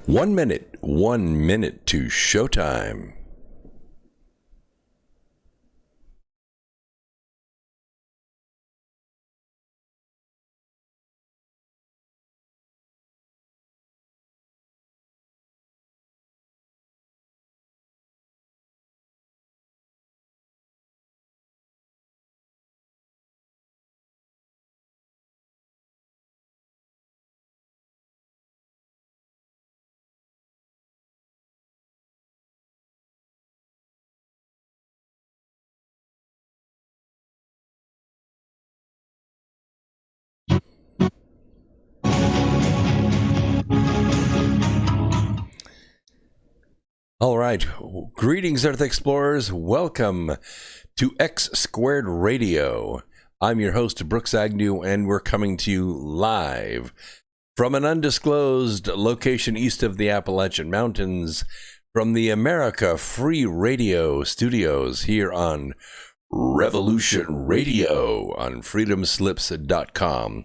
1 minute to showtime. All right. Greetings, Earth Explorers. Welcome to X Squared Radio. I'm your host, Brooks Agnew, and we're coming to you live from an undisclosed location east of the Appalachian Mountains from the America Free Radio studios here on Revolution Radio on freedomslips.com.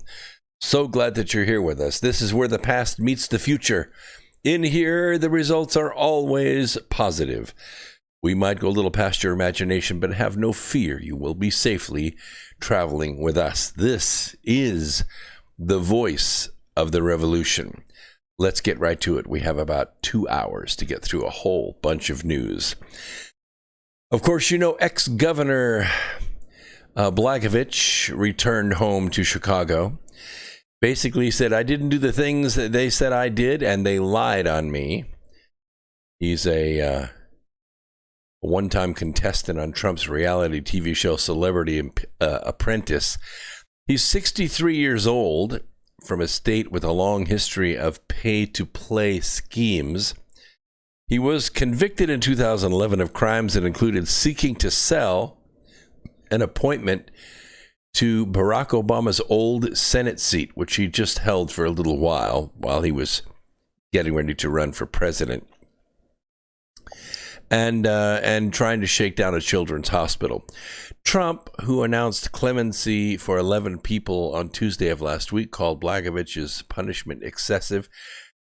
So glad that you're here with us. This is where the past meets the future. In here, the results are always positive. We might go a little past your imagination, but have no fear. You will be safely traveling with us. This is the voice of the revolution. Let's get right to it. We have about 2 hours to get through a whole bunch of news. Of course, you know, ex-governor Blagojevich returned home to Chicago. Basically said, I didn't do the things that they said I did, and they lied on me. He's a one-time contestant on Trump's reality TV show Celebrity Apprentice. He's 63 years old, from a state with a long history of pay-to-play schemes. He was convicted in 2011 of crimes that included seeking to sell an appointment to Barack Obama's old Senate seat, which he just held for a little while he was getting ready to run for president, and trying to shake down a children's hospital. Trump, who announced clemency for 11 people on Tuesday of last week, called Blagojevich's punishment excessive.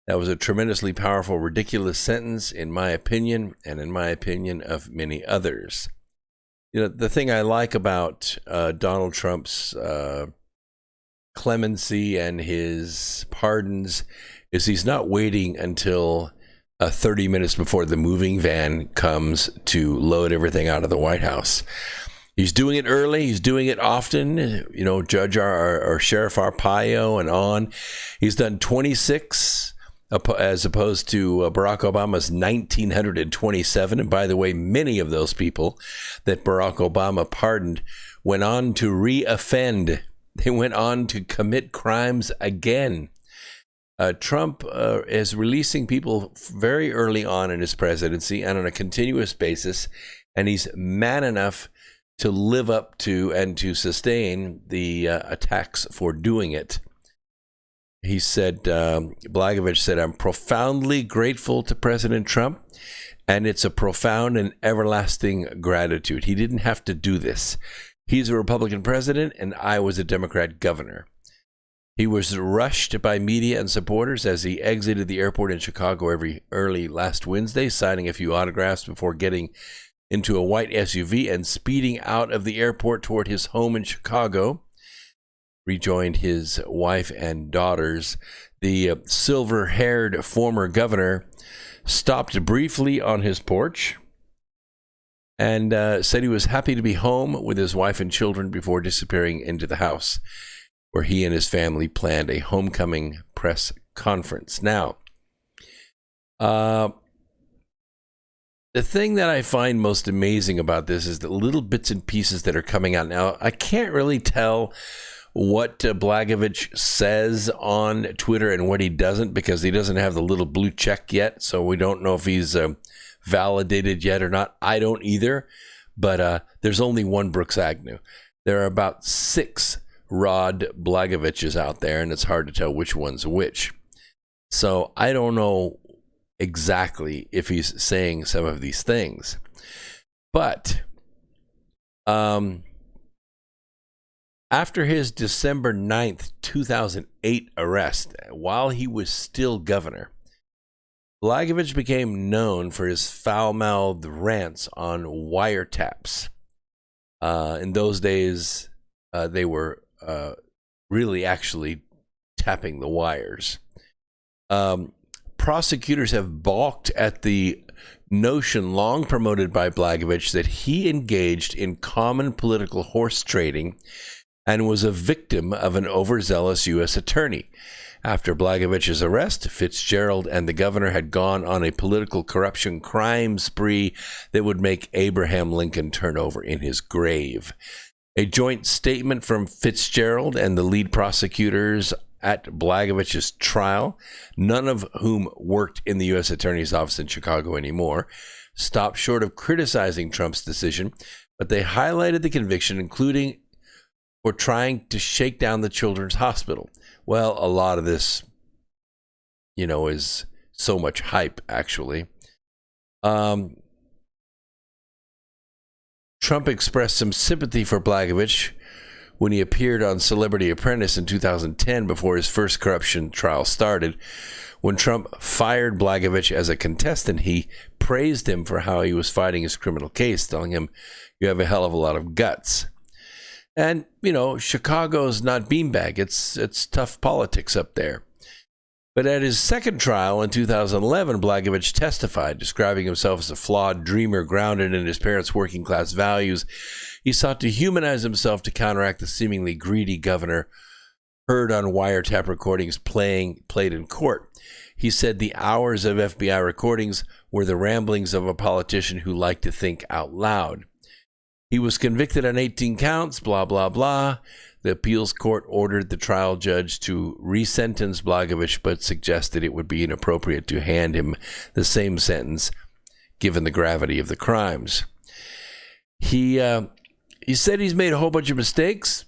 That was a tremendously powerful, ridiculous sentence, in my opinion, and in my opinion of many others. You know, the thing I like about Donald Trump's clemency and his pardons is he's not waiting until 30 minutes before the moving van comes to load everything out of the White House. He's doing it early. He's doing it often. You know, Judge or Sheriff Arpaio and on. He's done 26 as opposed to Barack Obama's 1,927. And by the way, many of those people that Barack Obama pardoned went on to re-offend. They went on to commit crimes again. Trump is releasing people very early on in his presidency and on a continuous basis, and he's man enough to live up to and to sustain the attacks for doing it. He said, Blagojevich said, I'm profoundly grateful to President Trump, and it's a profound and everlasting gratitude. He didn't have to do this. He's a Republican president, and I was a Democrat governor. He was rushed by media and supporters as he exited the airport in Chicago early last Wednesday, signing a few autographs before getting into a white SUV and speeding out of the airport toward his home in Chicago. Rejoined his wife and daughters. The silver-haired former governor stopped briefly on his porch and said he was happy to be home with his wife and children before disappearing into the house, where he and his family planned a homecoming press conference. Now, the thing that I find most amazing about this is the little bits and pieces that are coming out. Now, I can't really tell what Blagojevich says on Twitter and what he doesn't, because he doesn't have the little blue check yet, so we don't know if he's validated yet or not. I don't either, but there's only one Brooks Agnew. There are about 6 Rod Blagojeviches out there, and it's hard to tell which one's which. So I don't know exactly if he's saying some of these things. But after his December 9th, 2008 arrest, while he was still governor, Blagojevich became known for his foul-mouthed rants on wiretaps. In those days, they were really actually tapping the wires. Prosecutors have balked at the notion long promoted by Blagojevich that he engaged in common political horse trading and was a victim of an overzealous U.S. attorney. After Blagojevich's arrest, Fitzgerald and the governor had gone on a political corruption crime spree that would make Abraham Lincoln turn over in his grave. A joint statement from Fitzgerald and the lead prosecutors at Blagojevich's trial, none of whom worked in the U.S. Attorney's Office in Chicago anymore, stopped short of criticizing Trump's decision, but they highlighted the conviction, including for trying to shake down the Children's Hospital. Well, a lot of this, is so much hype, actually. Trump expressed some sympathy for Blagojevich when he appeared on Celebrity Apprentice in 2010 before his first corruption trial started. When Trump fired Blagojevich as a contestant, he praised him for how he was fighting his criminal case, telling him, "You have a hell of a lot of guts." And, Chicago's not beanbag. It's tough politics up there. But at his second trial in 2011, Blagojevich testified, describing himself as a flawed dreamer grounded in his parents' working-class values. He sought to humanize himself to counteract the seemingly greedy governor heard on wiretap recordings played in court. He said the hours of FBI recordings were the ramblings of a politician who liked to think out loud. He was convicted on 18 counts, blah, blah, blah. The appeals court ordered the trial judge to resentence Blagojevich, but suggested it would be inappropriate to hand him the same sentence given the gravity of the crimes. He said he's made a whole bunch of mistakes,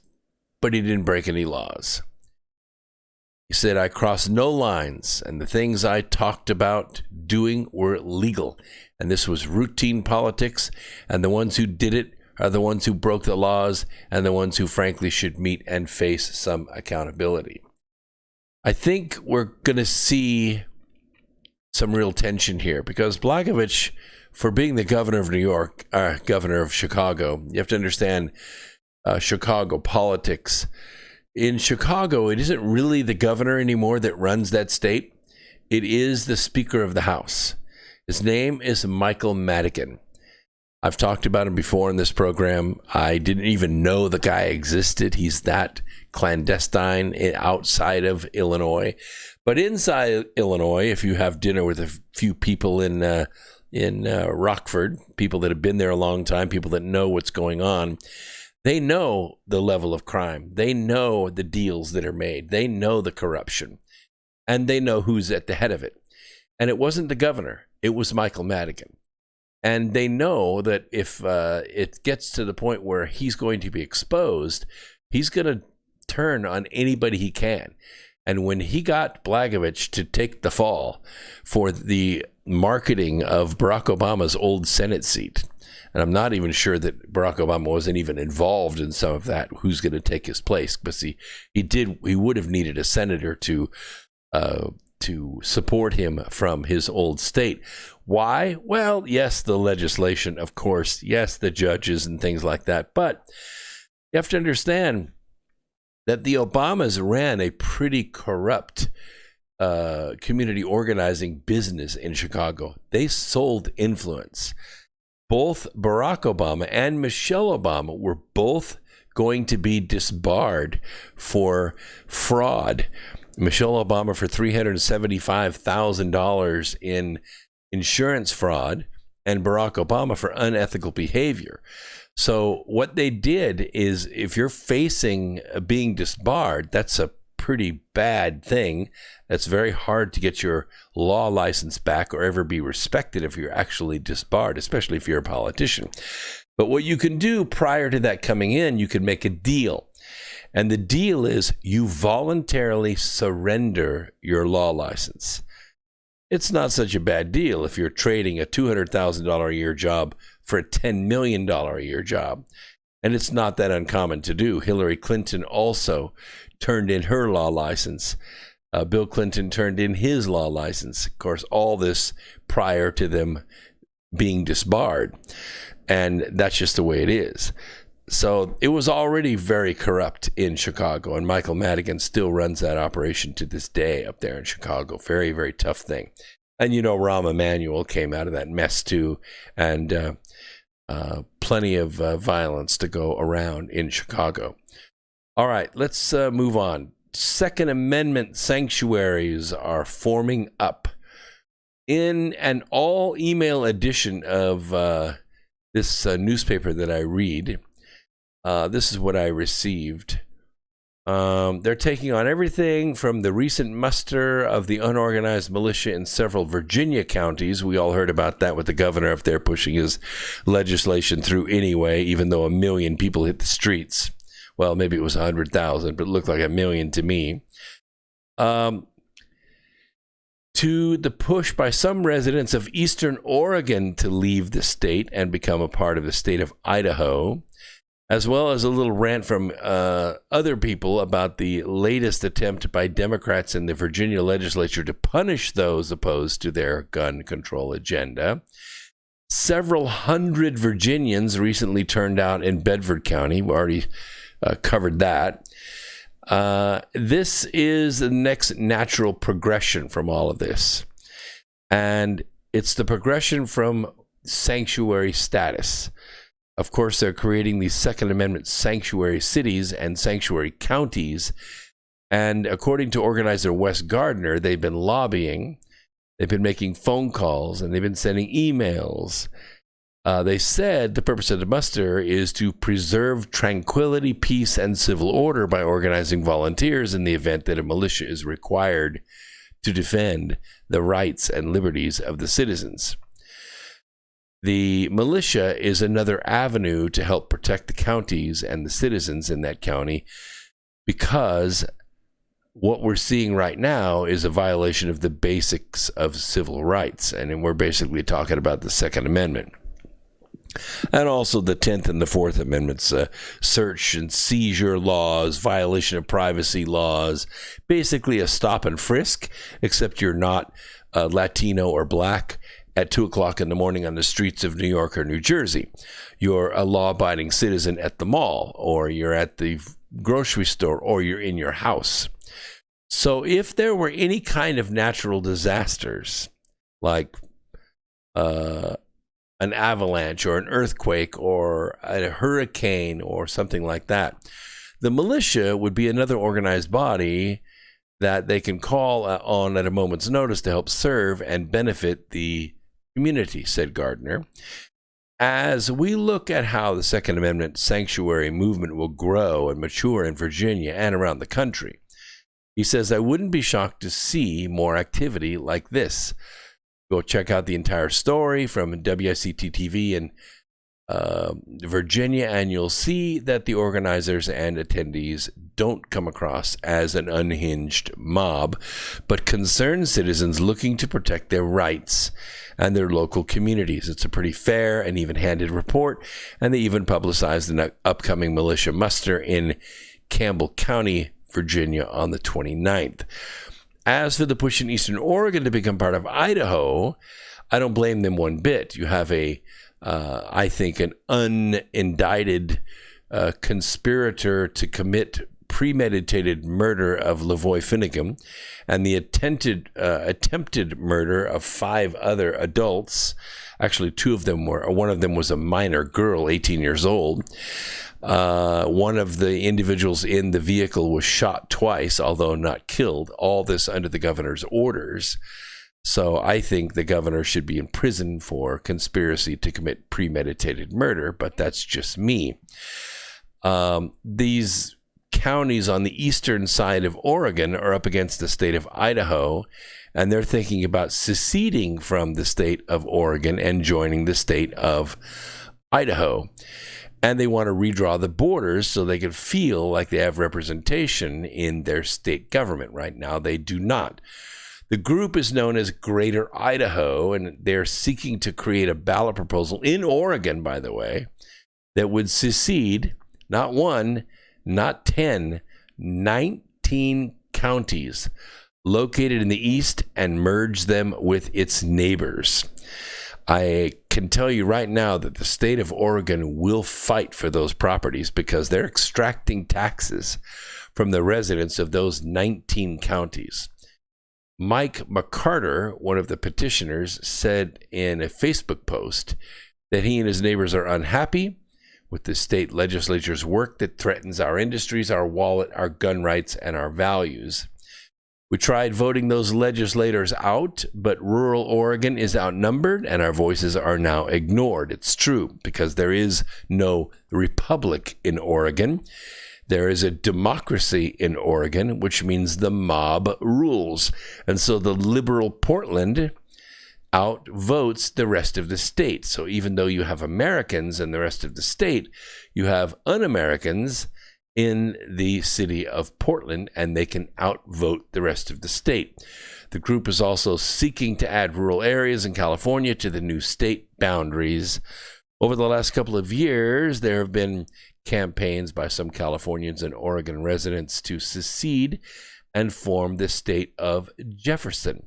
but he didn't break any laws. He said, "I crossed no lines, and the things I talked about doing were legal. And this was routine politics, and the ones who did it are the ones who broke the laws and the ones who frankly should meet and face some accountability." I think we're going to see some real tension here because Blagojevich, for being the governor of New York, governor of Chicago, you have to understand Chicago politics. In Chicago, it isn't really the governor anymore that runs that state. It is the Speaker of the House. His name is Michael Madigan. I've talked about him before in this program. I didn't even know the guy existed. He's that clandestine outside of Illinois. But inside Illinois, if you have dinner with a few people in Rockford, people that have been there a long time, people that know what's going on, they know the level of crime. They know the deals that are made. They know the corruption. And they know who's at the head of it. And it wasn't the governor. It was Michael Madigan. And they know that if it gets to the point where he's going to be exposed, he's going to turn on anybody he can. And when he got Blagojevich to take the fall for the marketing of Barack Obama's old Senate seat, and I'm not even sure that Barack Obama wasn't even involved in some of that, who's going to take his place, but he would have needed a senator to support him from his old state. Why? Well, yes, the legislation, of course. Yes, the judges and things like that. But you have to understand that the Obamas ran a pretty corrupt community organizing business in Chicago. They sold influence. Both Barack Obama and Michelle Obama were both going to be disbarred for fraud. Michelle Obama for $375,000 in insurance fraud, and Barack Obama for unethical behavior. So what they did is, if you're facing being disbarred, that's a pretty bad thing. That's very hard to get your law license back or ever be respected if you're actually disbarred, especially if you're a politician. But what you can do prior to that coming in, you can make a deal. And the deal is you voluntarily surrender your law license. It's not such a bad deal if you're trading a $200,000 a year job for a $10 million a year job. And it's not that uncommon to do. Hillary Clinton also turned in her law license Bill Clinton turned in his law license. Of course, all this prior to them being disbarred. And that's just the way it is. So it was already very corrupt in Chicago, and Michael Madigan still runs that operation to this day up there in Chicago. Very, very tough thing. And Rahm Emanuel came out of that mess too, and plenty of violence to go around in Chicago. All right, let's move on. Second Amendment sanctuaries are forming up. In an all-email edition of this newspaper that I read, this is what I received. They're taking on everything from the recent muster of the unorganized militia in several Virginia counties. We all heard about that with the governor up there pushing his legislation through anyway, even though 1 million people hit the streets. Well, maybe it was 100,000, but it looked like 1 million to me. To the push by some residents of Eastern Oregon to leave the state and become a part of the state of Idaho, as well as a little rant from other people about the latest attempt by Democrats in the Virginia legislature to punish those opposed to their gun control agenda. Several hundred Virginians recently turned out in Bedford County. We already covered that. This is the next natural progression from all of this. And it's the progression from sanctuary status. Of course, they're creating these Second Amendment sanctuary cities and sanctuary counties. And according to organizer Wes Gardner, they've been lobbying, they've been making phone calls, and they've been sending emails. They said the purpose of the muster is to preserve tranquility, peace, and civil order by organizing volunteers in the event that a militia is required to defend the rights and liberties of the citizens. The militia is another avenue to help protect the counties and the citizens in that county, because what we're seeing right now is a violation of the basics of civil rights. And we're basically talking about the Second Amendment. And also the 10th and the 4th Amendments, search and seizure laws, violation of privacy laws, basically a stop and frisk, except you're not Latino or black at 2 o'clock in the morning on the streets of New York or New Jersey. You're a law-abiding citizen at the mall, or you're at the grocery store, or you're in your house. So if there were any kind of natural disasters, like an avalanche or an earthquake or a hurricane or something like that, the militia would be another organized body that they can call on at a moment's notice to help serve and benefit the community, said Gardner. As we look at how the Second Amendment sanctuary movement will grow and mature in Virginia and around the country, he says, I wouldn't be shocked to see more activity like this. Go check out the entire story from WICT TV in Virginia, and you'll see that the organizers and attendees don't come across as an unhinged mob, but concerned citizens looking to protect their rights and their local communities. It's a pretty fair and even-handed report, and they even publicized an upcoming militia muster in Campbell County, Virginia on the 29th. As for the push in Eastern Oregon to become part of Idaho, I don't blame them one bit. You have I think, an unindicted conspirator to commit premeditated murder of Lavoy Finnegans and the attempted murder of 5 other adults. Actually, one of them was a minor girl, 18 years old. One of the individuals in the vehicle was shot twice, although not killed. All this under the governor's orders. So I think the governor should be in prison for conspiracy to commit premeditated murder, but that's just me. These counties on the eastern side of Oregon are up against the state of Idaho, and they're thinking about seceding from the state of Oregon and joining the state of Idaho. And they want to redraw the borders so they can feel like they have representation in their state government. Right now, they do not. The group is known as Greater Idaho, and they're seeking to create a ballot proposal in Oregon, by the way, that would secede not 1, not 10, 19 counties, located in the east and merge them with its neighbors. I can tell you right now that the state of Oregon will fight for those properties because they're extracting taxes from the residents of those 19 counties. Mike McCarter, one of the petitioners, said in a Facebook post that he and his neighbors are unhappy with the state legislature's work that threatens our industries, our wallet, our gun rights, and our values. We tried voting those legislators out, but rural Oregon is outnumbered and our voices are now ignored. It's true, because there is no republic in Oregon. There is a democracy in Oregon, which means the mob rules. And so the liberal Portland outvotes the rest of the state. So even though you have Americans in the rest of the state, you have un-Americans in the city of Portland, and they can outvote the rest of the state. The group is also seeking to add rural areas in California to the new state boundaries. Over the last couple of years, there have been campaigns by some Californians and Oregon residents to secede and form the state of Jefferson.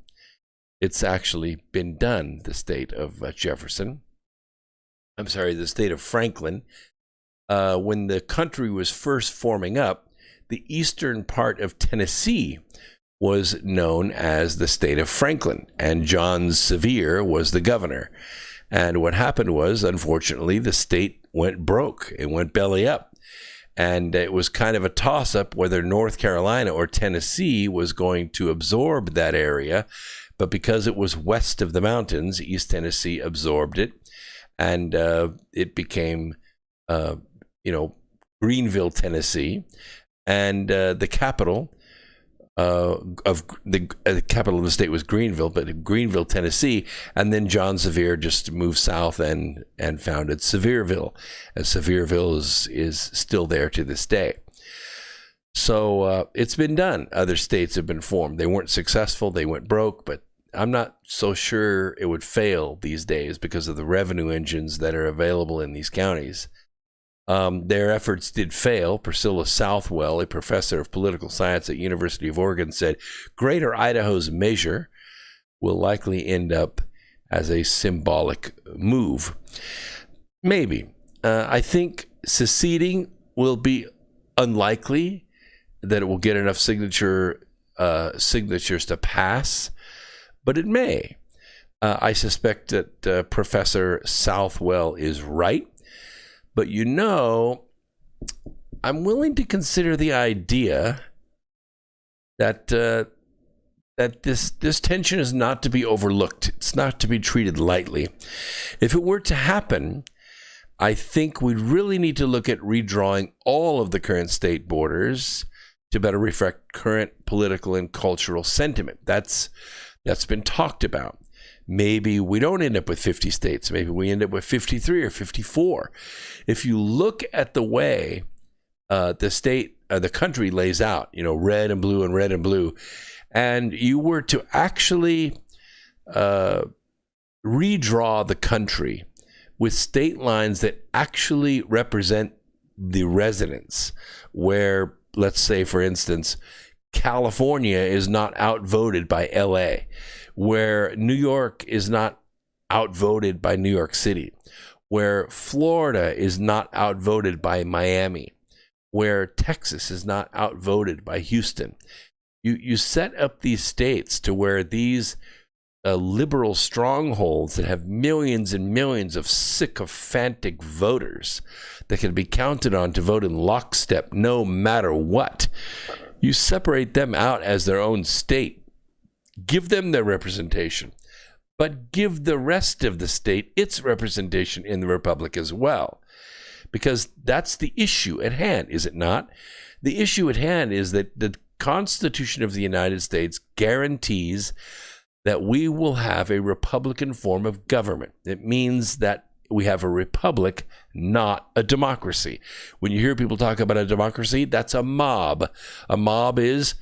It's actually been done, the state of the state of Franklin. When the country was first forming up, the eastern part of Tennessee was known as the state of Franklin, and John Sevier was the governor. And what happened was, unfortunately, the state went broke. It went belly up. And it was kind of a toss-up whether North Carolina or Tennessee was going to absorb that area. But because it was west of the mountains, East Tennessee absorbed it. And it became Greenville, Tennessee, and the capital the capital of the state was Greenville, but Greenville, Tennessee, and then John Sevier just moved south and founded Sevierville, and Sevierville is still there to this day. So it's been done. Other states have been formed. They weren't successful. They went broke, but I'm not so sure it would fail these days because of the revenue engines that are available in these counties. Their efforts did fail. Priscilla Southwell, a professor of political science at University of Oregon, said Greater Idaho's measure will likely end up as a symbolic move. Maybe. I think seceding will be unlikely, that it will get enough signatures to pass, but it may. I suspect that Professor Southwell is right. But I'm willing to consider the idea that this tension is not to be overlooked. It's not to be treated lightly. If it were to happen, I think we'd really need to look at redrawing all of the current state borders to better reflect current political and cultural sentiment. That's been talked about. Maybe we don't end up with 50 states. Maybe we end up with 53 or 54. If you look at the way the country lays out, red and blue and red and blue, and you were to actually redraw the country with state lines that actually represent the residents, where, let's say, for instance, California is not outvoted by LA, where New York is not outvoted by New York City, where Florida is not outvoted by Miami, where Texas is not outvoted by Houston. You set up these states to where these liberal strongholds that have millions and millions of sycophantic voters that can be counted on to vote in lockstep no matter what. You separate them out as their own state. Give them their representation, but give the rest of the state its representation in the republic as well. Because that's the issue at hand, is it not? The issue at hand is that the Constitution of the United States guarantees that we will have a republican form of government. It means that we have a republic, not a democracy. When you hear people talk about a democracy, that's a mob. A mob is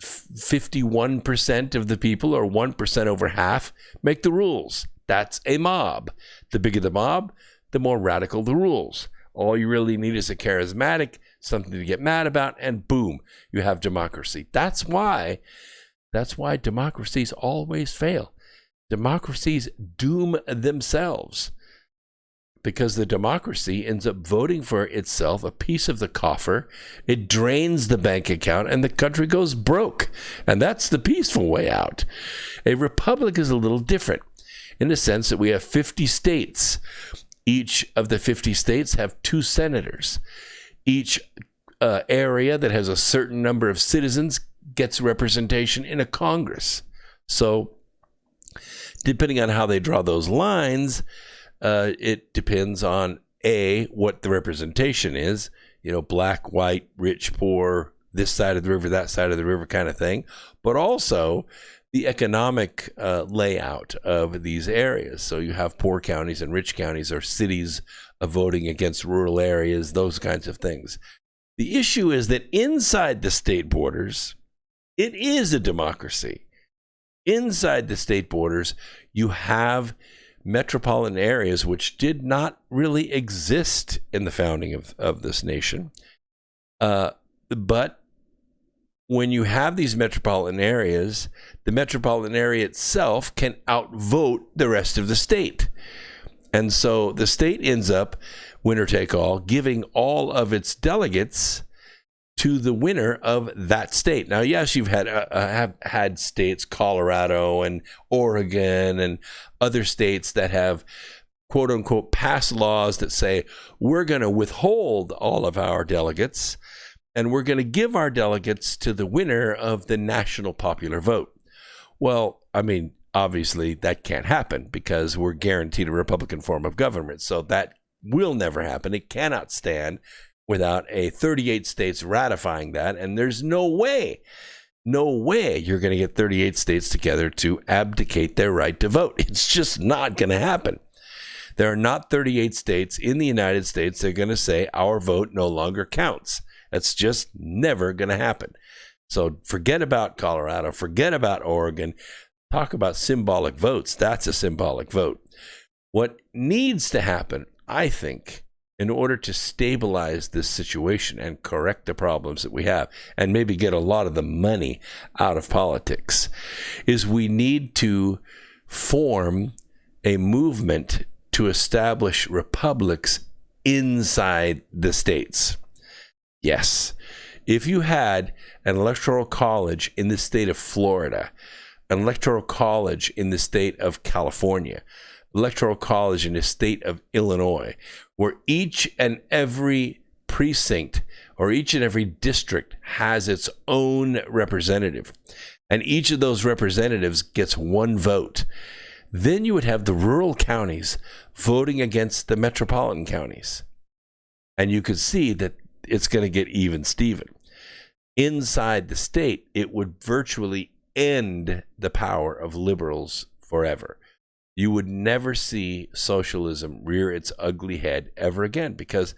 51% of the people, or 1% over half, make the rules. That's a mob. The bigger the mob, the more radical the rules. All you really need is a charismatic, something to get mad about, and boom, you have democracy. That's why That's why democracies always fail. Democracies doom themselves because the democracy ends up voting for itself a piece of the coffer. It drains the bank account and the country goes broke. And that's the peaceful way out. A republic is a little different in the sense that we have 50 states. Each of the 50 states have 2 senators. Each area that has a certain number of citizens gets representation in a Congress. So depending on how they draw those lines, it depends on what the representation is, black, white, rich, poor, this side of the river, that side of the river kind of thing, but also the economic layout of these areas. So you have poor counties and rich counties, or cities voting against rural areas, those kinds of things. The issue is that inside the state borders, it is a democracy. Inside the state borders, you have metropolitan areas which did not really exist in the founding of this nation. But when you have these metropolitan areas, the metropolitan area itself can outvote the rest of the state. And so the state ends up, winner take all, giving all of its delegates to the winner of that state. Now, yes, you've have had states, Colorado and Oregon and other states that have, quote unquote, passed laws that say we're going to withhold all of our delegates and we're going to give our delegates to the winner of the national popular vote. Well, I mean, obviously that can't happen because we're guaranteed a Republican form of government. So that will never happen. It cannot stand without a 38 states ratifying that. And there's no way you're going to get 38 states together to abdicate their right to vote. It's just not going to happen. There are not 38 states in the United States that are going to say our vote no longer counts. That's just never going to happen. So forget about Colorado, forget about Oregon. Talk about symbolic votes. That's a symbolic vote. What needs to happen, I think, in order to stabilize this situation and correct the problems that we have and maybe get a lot of the money out of politics, is we need to form a movement to establish republics inside the states. Yes, if you had an electoral college in the state of Florida, an electoral college in the state of California, electoral college in the state of Illinois, where each and every precinct or each and every district has its own representative, and each of those representatives gets one vote, then you would have the rural counties voting against the metropolitan counties. And you could see that it's going to get even Steven. Inside the state, it would virtually end the power of liberals forever. You would never see socialism rear its ugly head ever again, because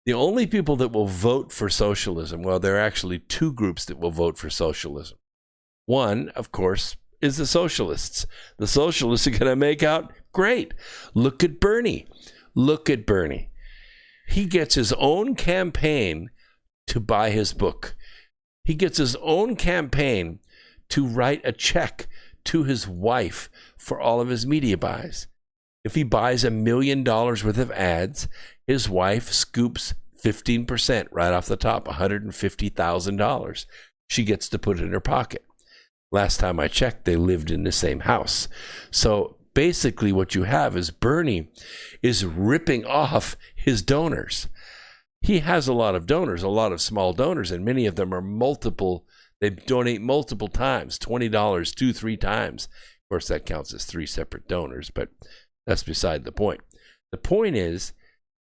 the only people that will vote for socialism, well, there are actually 2 groups that will vote for socialism. One, of course, is the socialists. The socialists are going to make out great. Look at Bernie. Look at Bernie. He gets his own campaign to buy his book. He gets his own campaign to write a check to his wife for all of his media buys. If he buys $1 million worth of ads, his wife scoops 15% right off the top, $150,000. She gets to put it in her pocket. Last time I checked, they lived in the same house. So basically what you have is Bernie is ripping off his donors. He has a lot of donors, a lot of small donors, and many of them are multiple. They donate multiple times, $20, 2-3 times. Of course, that counts as 3 separate donors, but that's beside the point. The point is,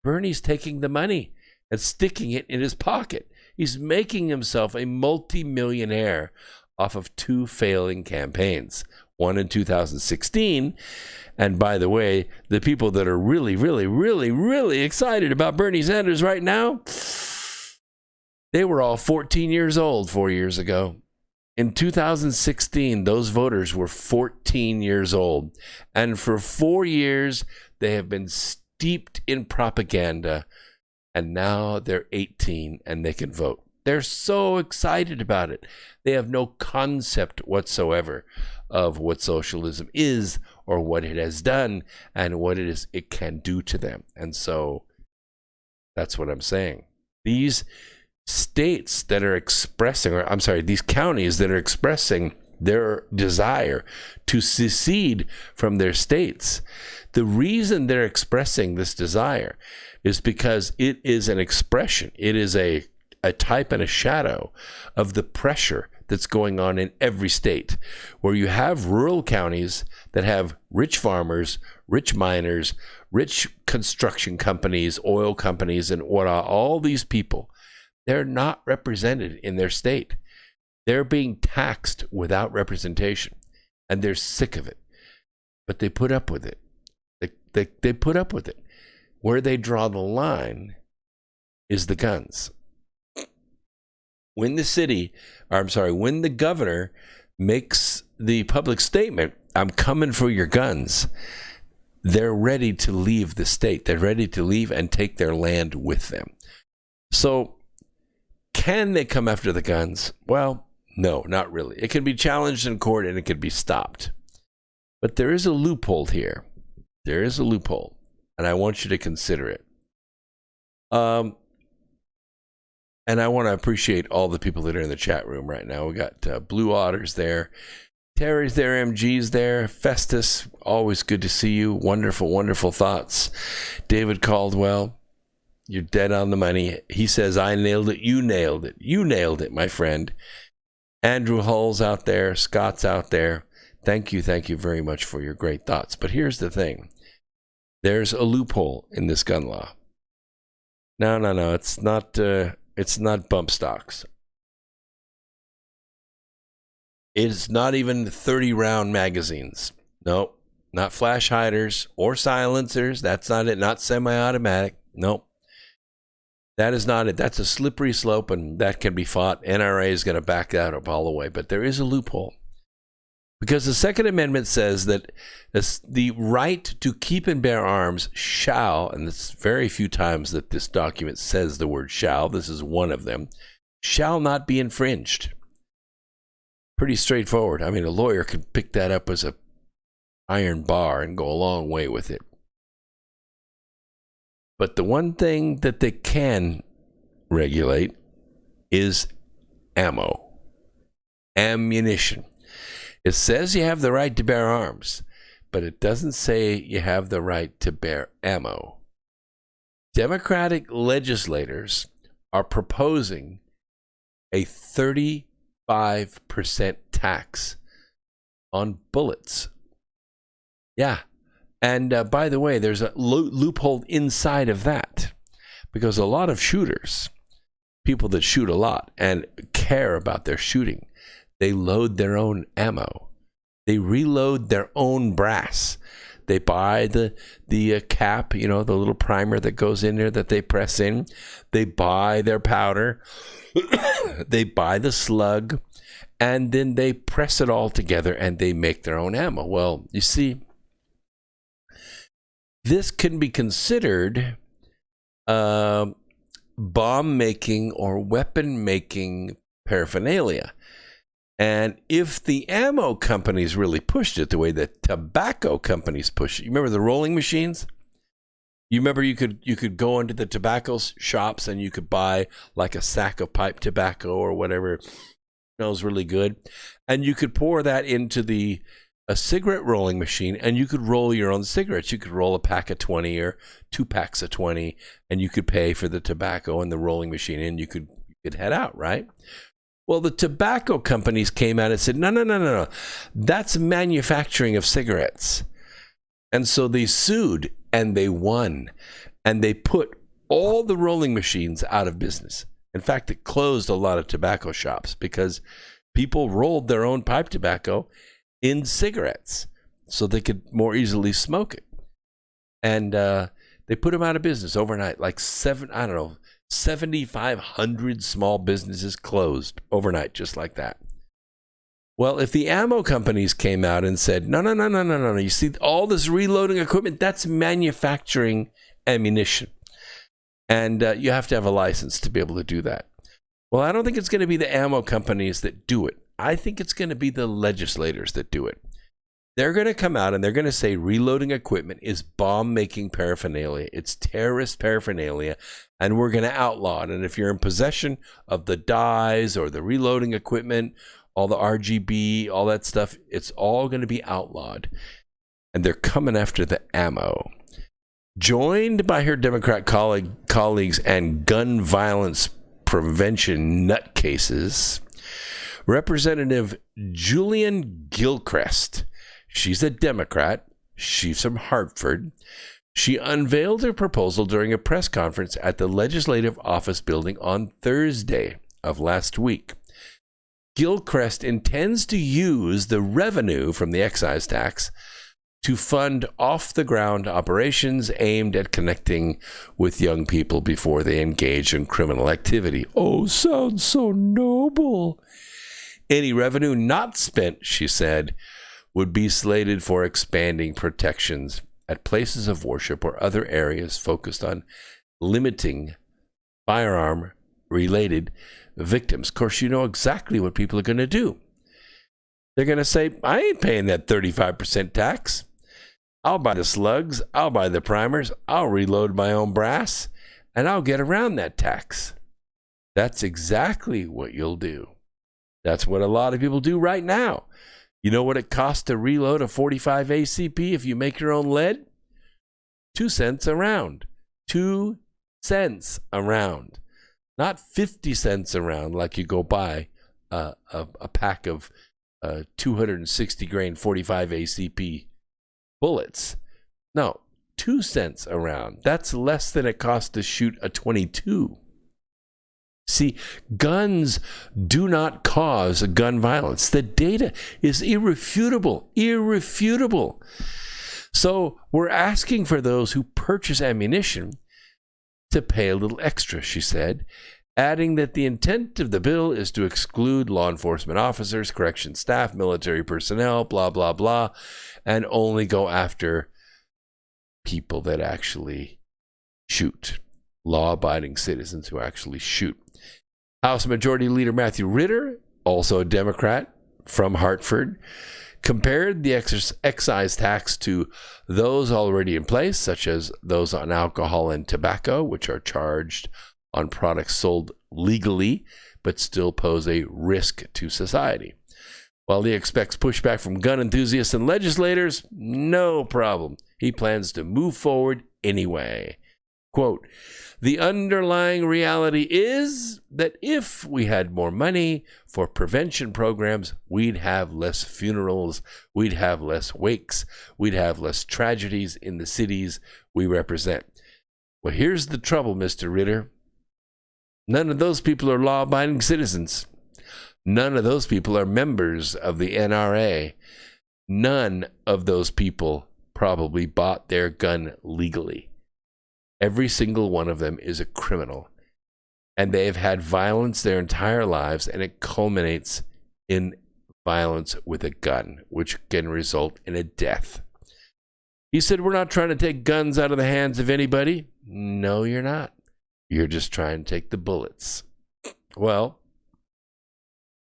Bernie's taking the money and sticking it in his pocket. He's making himself a multimillionaire off of 2 failing campaigns. One in 2016. And by the way, the people that are really, really, really, really excited about Bernie Sanders right now, they were all 14 years old 4 years ago. In 2016, those voters were 14 years old. And for 4 years, they have been steeped in propaganda. And now they're 18 and they can vote. They're so excited about it. They have no concept whatsoever of what socialism is or what it has done and what it can do to them. And so that's what I'm saying. These states that are expressing, or I'm sorry, these counties that are expressing their desire to secede from their states, the reason they're expressing this desire is because it is an expression. It is a type and a shadow of the pressure that's going on in every state, where you have rural counties that have rich farmers, rich miners, rich construction companies, oil companies, and all these people. They're not represented in their state. They're being taxed without representation, and they're sick of it. But they put up with it. They put up with it. Where they draw the line is the guns. When the governor makes the public statement, I'm coming for your guns, they're ready to leave the state. They're ready to leave and take their land with them. So can they come after the guns? Well, no, not really. It can be challenged in court and it can be stopped. But there is a loophole here. There is a loophole, and I want you to consider it. And I want to appreciate all the people that are in the chat room right now. We got Blue Otters there. Terry's there. MG's there. Festus, always good to see you. Wonderful, wonderful thoughts. David Caldwell, you're dead on the money. He says, I nailed it. You nailed it. You nailed it, my friend. Andrew Hull's out there. Scott's out there. Thank you very much for your great thoughts. But here's the thing. There's a loophole in this gun law. No. It's not bump stocks. It's not even 30-round magazines. Nope. Not flash hiders or silencers. That's not it. Not semi-automatic. Nope. That is not it. That's a slippery slope, and that can be fought. NRA is going to back that up all the way. But there is a loophole. Because the Second Amendment says that the right to keep and bear arms shall, and it's very few times that this document says the word shall, this is one of them, shall not be infringed. Pretty straightforward. I mean, a lawyer could pick that up as a iron bar and go a long way with it. But the one thing that they can regulate is ammunition. It says you have the right to bear arms, but it doesn't say you have the right to bear ammo. Democratic legislators are proposing a 35% tax on bullets. Yeah. And by the way, there's a loophole inside of that, because a lot of shooters, people that shoot a lot and care about their shooting, they load their own ammo. They reload their own brass. They buy the cap, the little primer that goes in there that they press in. They buy their powder. They buy the slug. And then they press it all together and they make their own ammo. Well, you see, this can be considered bomb making or weapon making paraphernalia. And if the ammo companies really pushed it the way that tobacco companies push it, you remember the rolling machines? You remember you could go into the tobacco shops and you could buy like a sack of pipe tobacco or whatever smells really good, and you could pour that into a cigarette rolling machine, and you could roll your own cigarettes. You could roll a pack of 20 or 2 packs of 20, and you could pay for the tobacco and the rolling machine, and you could head out, right? Well, the tobacco companies came out and said, no. That's manufacturing of cigarettes. And so they sued and they won. And they put all the rolling machines out of business. In fact, it closed a lot of tobacco shops because people rolled their own pipe tobacco in cigarettes so they could more easily smoke it. And they put them out of business overnight, like 7,500 small businesses closed overnight, just like that. Well, if the ammo companies came out and said, no, you see all this reloading equipment, that's manufacturing ammunition. And you have to have a license to be able to do that. Well, I don't think it's going to be the ammo companies that do it. I think it's going to be the legislators that do it. They're going to come out and they're going to say reloading equipment is bomb-making paraphernalia. It's terrorist paraphernalia, and we're going to outlaw it. And if you're in possession of the dies or the reloading equipment, all the RGB, all that stuff, it's all going to be outlawed. And they're coming after the ammo. Joined by her Democrat colleagues and gun violence prevention nutcases, Representative Julian Gilchrist, she's a Democrat, she's from Hartford. She unveiled her proposal during a press conference at the Legislative Office Building on Thursday of last week. Gilchrist intends to use the revenue from the excise tax to fund off-the-ground operations aimed at connecting with young people before they engage in criminal activity. Oh, sounds so noble. Any revenue not spent, she said, would be slated for expanding protections at places of worship or other areas focused on limiting firearm-related victims. Of course, you know exactly what people are going to do. They're going to say, I ain't paying that 35% tax. I'll buy the slugs, I'll buy the primers, I'll reload my own brass, and I'll get around that tax. That's exactly what you'll do. That's what a lot of people do right now. You know what it costs to reload a 45 ACP if you make your own lead? 2 cents a round. 2 cents a round. Not 50 cents a round like you go buy a pack of 260 grain 45 ACP bullets. No, 2 cents a round. That's less than it costs to shoot a 22. See, guns do not cause gun violence. The data is irrefutable. Irrefutable. So we're asking for those who purchase ammunition to pay a little extra, she said, adding that the intent of the bill is to exclude law enforcement officers, correction staff, military personnel, blah, blah, blah, and only go after people that actually shoot, law-abiding citizens who actually shoot. House Majority Leader Matthew Ritter, also a Democrat from Hartford, compared the excise tax to those already in place, such as those on alcohol and tobacco, which are charged on products sold legally, but still pose a risk to society. While he expects pushback from gun enthusiasts and legislators, no problem. He plans to move forward anyway. Quote, the underlying reality is that if we had more money for prevention programs, we'd have less funerals, we'd have less wakes, we'd have less tragedies in the cities we represent. Well, here's the trouble, Mr. Ritter. None of those people are law-abiding citizens. None of those people are members of the NRA. None of those people probably bought their gun legally. Every single one of them is a criminal. And they have had violence their entire lives, and it culminates in violence with a gun, which can result in a death. He said, we're not trying to take guns out of the hands of anybody. No, you're not. You're just trying to take the bullets. Well,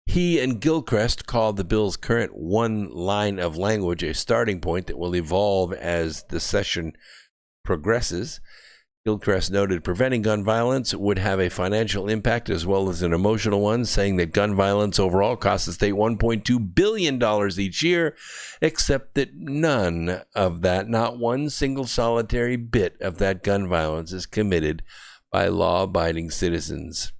he and Gilchrist called the bill's current one line of language a starting point that will evolve as the session progresses. Gilchrist noted preventing gun violence would have a financial impact as well as an emotional one, saying that gun violence overall costs the state $1.2 billion each year, except that none of that, not one single solitary bit of that gun violence is committed by law-abiding citizens.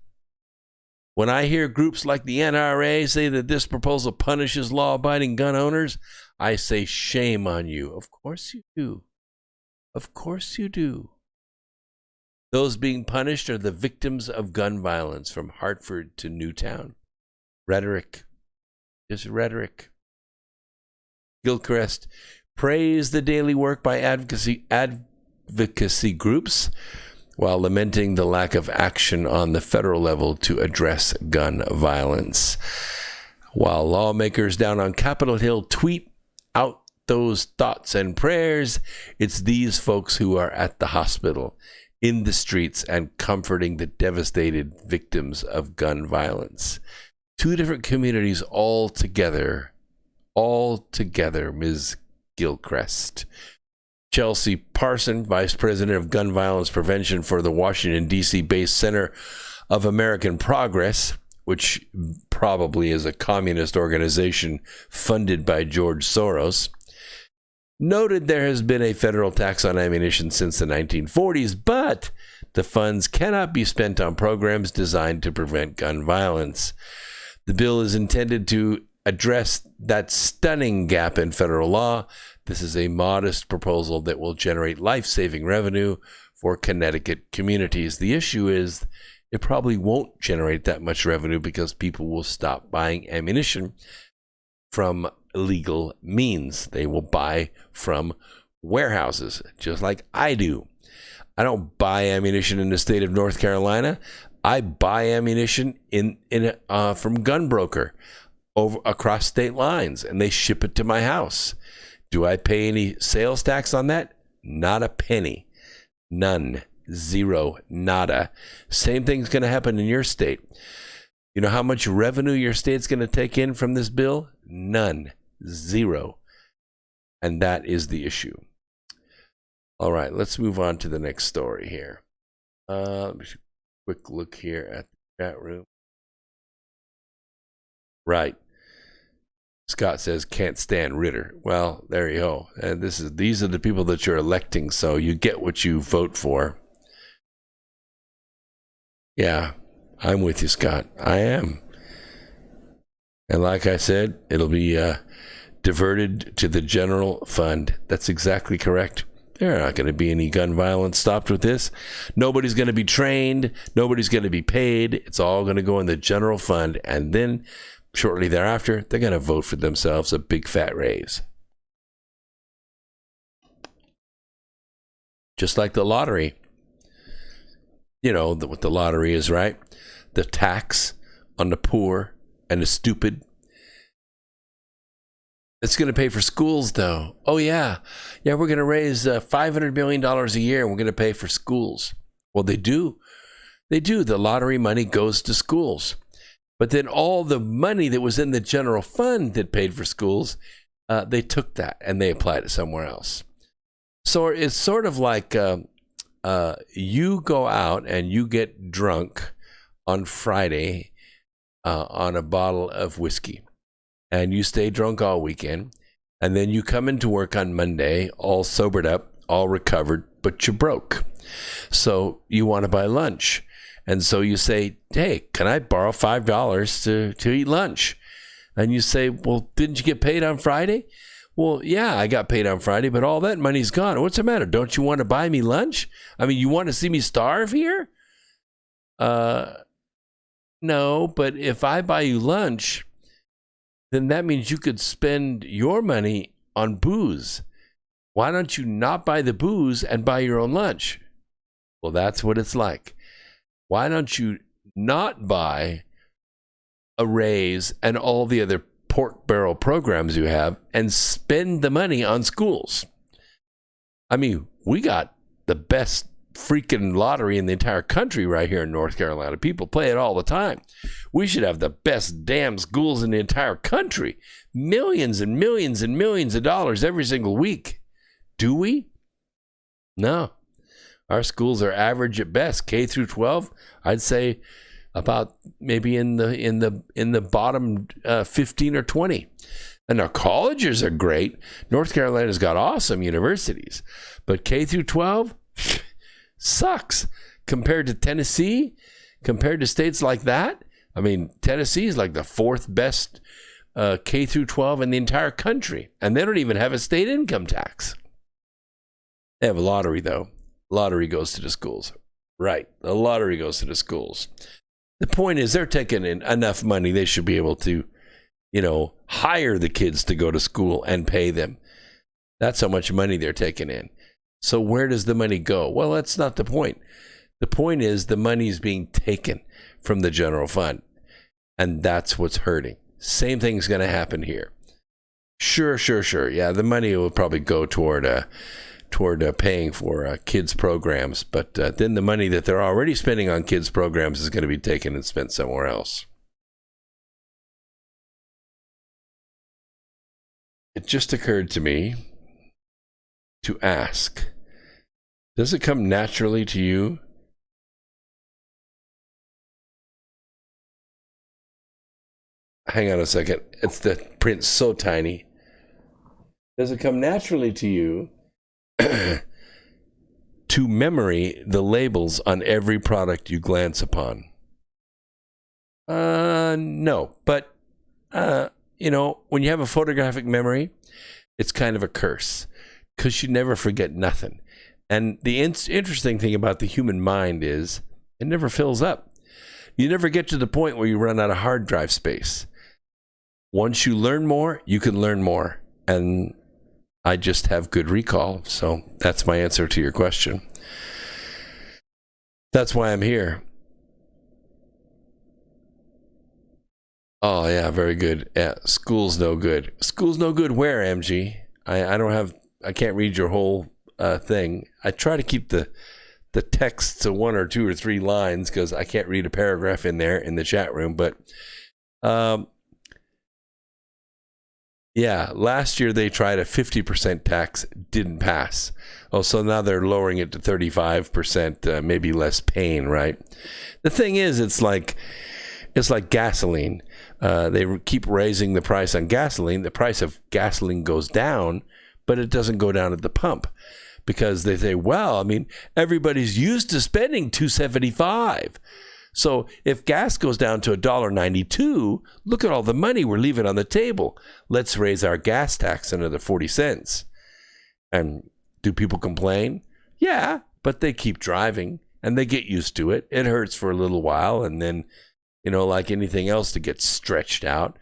When I hear groups like the NRA say that this proposal punishes law-abiding gun owners, I say shame on you. Of course you do. Of course you do. Those being punished are the victims of gun violence from Hartford to Newtown. Rhetoric. Just rhetoric. Gilchrist praised the daily work by advocacy groups while lamenting the lack of action on the federal level to address gun violence. While lawmakers down on Capitol Hill tweet out those thoughts and prayers, it's these folks who are at the hospital in the streets and comforting the devastated victims of gun violence. Two different communities all together, Ms. Gilchrist. Chelsea Parson, Vice President of Gun Violence Prevention for the Washington, D.C. based Center of American Progress, which probably is a communist organization funded by George Soros, noted there has been a federal tax on ammunition since the 1940s, but the funds cannot be spent on programs designed to prevent gun violence. The bill is intended to address that stunning gap in federal law. This is a modest proposal that will generate life-saving revenue for Connecticut communities. The issue is it probably won't generate that much revenue because people will stop buying ammunition from legal means. They will buy from warehouses, just like I do. I don't buy ammunition in the state of North Carolina. I buy ammunition from gun broker over across state lines, and they ship it to my house. Do I pay any sales tax on that? Not a penny. None. Zero. Nada. Same thing's going to happen in your state. You know how much revenue your state's going to take in from this bill? None. Zero. And that is the issue. All right, let's move on to the next story here. Quick look here at the chat room. Right. Scott says, can't stand Ritter. Well, there you go. And these are the people that you're electing, so you get what you vote for. Yeah, I'm with you, Scott. I am. And like I said, it'll be diverted to the general fund. That's exactly correct. There are not going to be any gun violence stopped with this. Nobody's going to be trained. Nobody's going to be paid. It's all going to go in the general fund. And then shortly thereafter, they're going to vote for themselves a big fat raise. Just like the lottery. You know what the lottery is, right? The tax on the poor and the stupid. It's going to pay for schools, though. Oh, yeah. Yeah, we're going to raise $500 million a year, and we're going to pay for schools. Well, they do. They do. The lottery money goes to schools. But then all the money that was in the general fund that paid for schools, they took that and they applied it somewhere else. So it's sort of like you go out and you get drunk on Friday on a bottle of whiskey. And you stay drunk all weekend, and then you come into work on Monday, all sobered up, all recovered, but you're broke. So you want to buy lunch. And so you say, hey, can I borrow $5 to eat lunch? And you say, well, didn't you get paid on Friday? Well, yeah, I got paid on Friday, but all that money's gone. What's the matter? Don't you want to buy me lunch? I mean, you want to see me starve here? No, but if I buy you lunch, then that means you could spend your money on booze. Why don't you not buy the booze and buy your own lunch? Well, that's what it's like. Why don't you not buy a raise and all the other pork barrel programs you have and spend the money on schools? I mean, we got the best freaking lottery in the entire country right here in North Carolina. People play it all the time. We should have the best damn schools in the entire country. Millions and millions and millions of dollars every single week. Do we? No. Our schools are average at best. K through 12, I'd say about maybe in the bottom 15 or 20. And our colleges are great. North Carolina's got awesome universities. But K through 12 sucks compared to Tennessee, compared to states like that. I mean, Tennessee is like the fourth best K through 12 in the entire country. And they don't even have a state income tax. They have a lottery, though. Lottery goes to the schools. Right. The lottery goes to the schools. The point is they're taking in enough money. They should be able to, hire the kids to go to school and pay them. That's how much money they're taking in. So where does the money go? Well, that's not the point. The point is the money is being taken from the general fund. And that's what's hurting. Same thing's going to happen here. Sure. Yeah, the money will probably go toward toward paying for kids programs, but then the money that they're already spending on kids programs is going to be taken and spent somewhere else. It just occurred to me to ask, does it come naturally to you hang on a second, it's the print's so tiny. Does it come naturally to you to memory the labels on every product you glance upon? No, but when you have a photographic memory, it's kind of a curse because you never forget nothing. And the interesting thing about the human mind is it never fills up. You never get to the point where you run out of hard drive space. Once you learn more, you can learn more. And I just have good recall. So that's my answer to your question. That's why I'm here. Oh, yeah, very good. Yeah, school's no good. School's no good where, MG? I can't read your whole thing. I try to keep the text to 1 or 2 or 3 lines because I can't read a paragraph in there in the chat room. But yeah, last year they tried a 50% tax, didn't pass. Oh, so now they're lowering it to 35%, maybe less pain, right? The thing is, it's like gasoline. They keep raising the price on gasoline. The price of gasoline goes down, but it doesn't go down at the pump because they say, well, I mean, everybody's used to spending $2.75. So if gas goes down to $1.92, look at all the money we're leaving on the table. Let's raise our gas tax another 40 cents. And do people complain? Yeah, but they keep driving and they get used to it. It hurts for a little while, and then, like anything else that gets stretched out,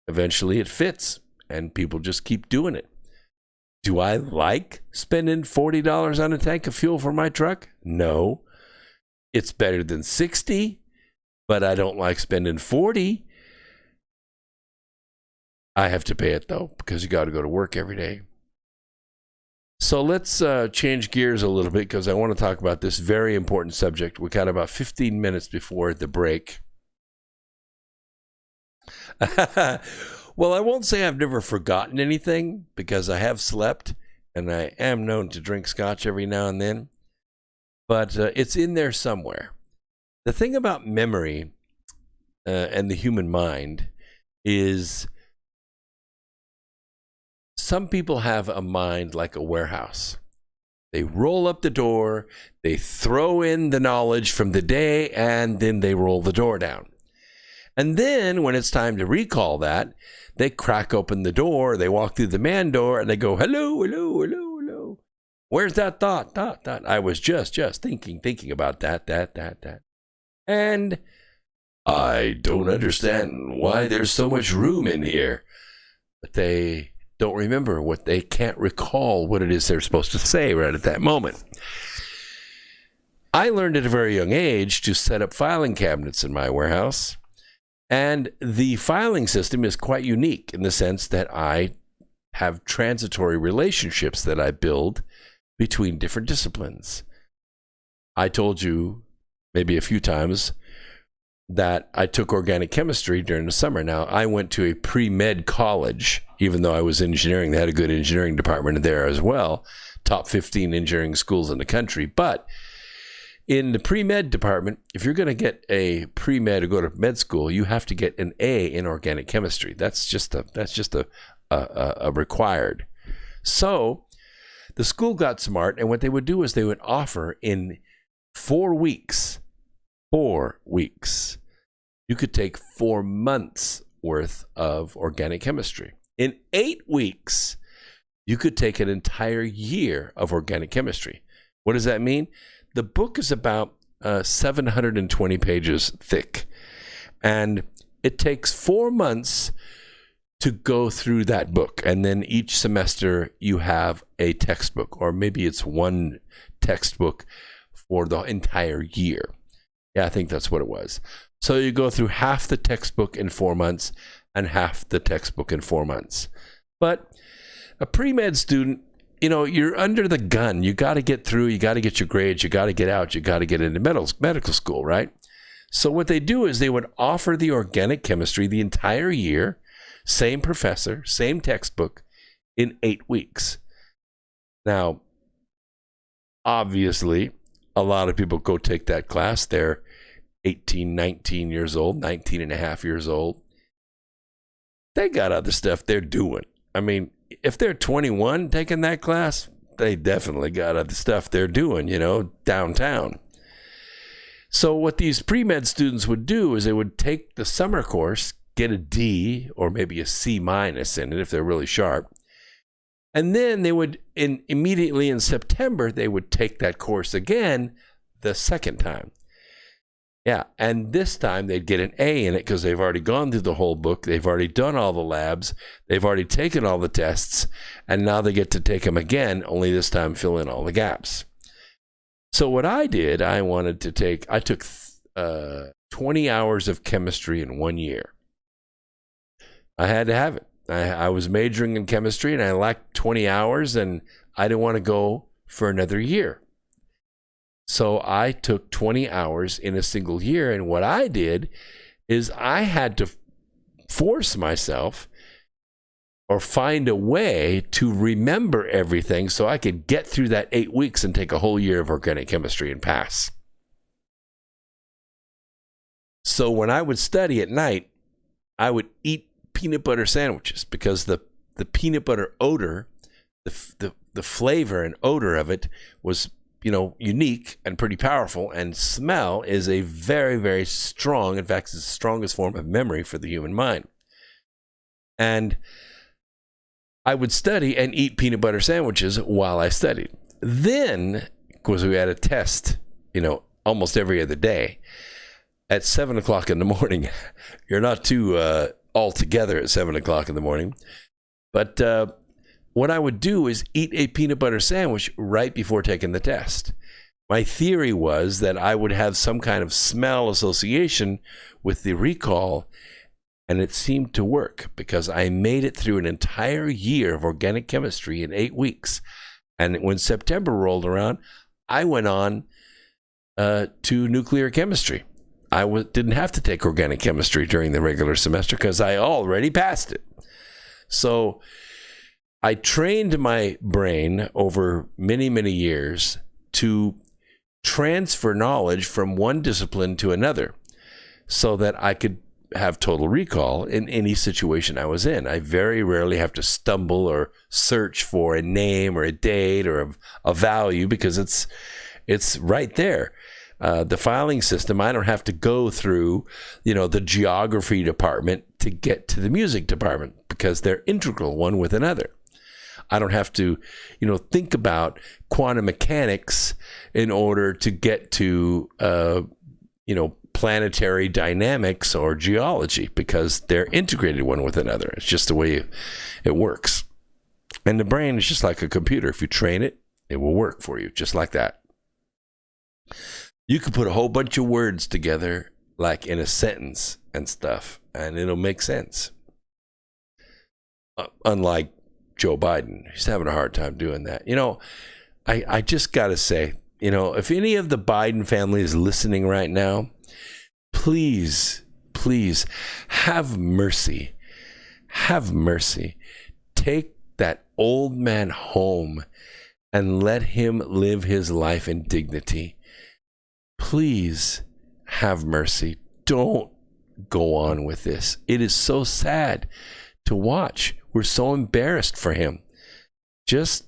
eventually it fits and people just keep doing it. Do I like spending $40 on a tank of fuel for my truck? No. It's better than 60, but I don't like spending 40. I have to pay it, though, because you got to go to work every day. So let's change gears a little bit because I want to talk about this very important subject. We got about 15 minutes before the break. Well, I won't say I've never forgotten anything because I have slept and I am known to drink scotch every now and then. But it's in there somewhere. The thing about memory and the human mind is some people have a mind like a warehouse. They roll up the door, they throw in the knowledge from the day, and then they roll the door down. And then when it's time to recall that, they crack open the door, they walk through the man door, and they go, hello, hello, hello. Where's that thought? I was just thinking about that. And I don't understand why there's so much room in here. But they don't remember they can't recall what it is they're supposed to say right at that moment. I learned at a very young age to set up filing cabinets in my warehouse. And the filing system is quite unique in the sense that I have transitory relationships that I build between different disciplines. I told you maybe a few times that I took organic chemistry during the summer. Now, I went to a pre-med college, even though I was engineering. They had a good engineering department there as well, top 15 engineering schools in the country. But in the pre-med department, if you're going to get a pre-med or go to med school, you have to get an A in organic chemistry. That's just a required. So the school got smart, and what they would do is they would offer in 4 weeks, you could take 4 months worth of organic chemistry. In 8 weeks, you could take an entire year of organic chemistry. What does that mean? The book is about 720 pages thick, and it takes 4 months to go through that book. And then each semester you have a textbook, or maybe it's one textbook for the entire year. Yeah, I think that's what it was. So you go through half the textbook in 4 months and half the textbook in 4 months. But a pre-med student you're under the gun. You got to get through. You got to get your grades. You got to get out. You got to get into medical school, right? So what they do is they would offer the organic chemistry the entire year, same professor, same textbook, in 8 weeks. Now, obviously, a lot of people go take that class. They're 18, 19 years old, 19 and a half years old. They got other stuff they're doing. I mean, if they're 21 taking that class, they definitely got other stuff they're doing, downtown. So what these pre-med students would do is they would take the summer course, get a D or maybe a C minus in it if they're really sharp. And then they would, immediately in September, they would take that course again the second time. Yeah, and this time they'd get an A in it because they've already gone through the whole book. They've already done all the labs. They've already taken all the tests. And now they get to take them again, only this time fill in all the gaps. So what I did, I took 20 hours of chemistry in 1 year. I had to have it. I was majoring in chemistry and I lacked 20 hours and I didn't want to go for another year. So I took 20 hours in a single year. And what I did is I had to force myself or find a way to remember everything so I could get through that 8 weeks and take a whole year of organic chemistry and pass. So when I would study at night, I would eat peanut butter sandwiches because the peanut butter odor, the flavor and odor of it was unique and pretty powerful, and smell is a very, very strong, in fact, it's the strongest form of memory for the human mind. And I would study and eat peanut butter sandwiches while I studied. Then, because we had a test, almost every other day, at 7 o'clock in the morning, you're not too all together at 7 o'clock in the morning, but what I would do is eat a peanut butter sandwich right before taking the test. My theory was that I would have some kind of smell association with the recall, and it seemed to work because I made it through an entire year of organic chemistry in 8 weeks. And when September rolled around, I went on to nuclear chemistry. I didn't have to take organic chemistry during the regular semester because I already passed it. So I trained my brain over many, many years to transfer knowledge from one discipline to another so that I could have total recall in any situation I was in. I very rarely have to stumble or search for a name or a date or a value because it's right there. The filing system, I don't have to go through, the geography department to get to the music department because they're integral one with another. I don't have to, think about quantum mechanics in order to get to, planetary dynamics or geology because they're integrated one with another. It's just the way it works. And the brain is just like a computer. If you train it, it will work for you just like that. You could put a whole bunch of words together like in a sentence and stuff, and it'll make sense. Unlike Joe Biden, he's having a hard time doing that. I just got to say, if any of the Biden family is listening right now, please have mercy. Have mercy. Take that old man home and let him live his life in dignity. Please have mercy. Don't go on with this. It is so sad to watch. We're so embarrassed for him. Just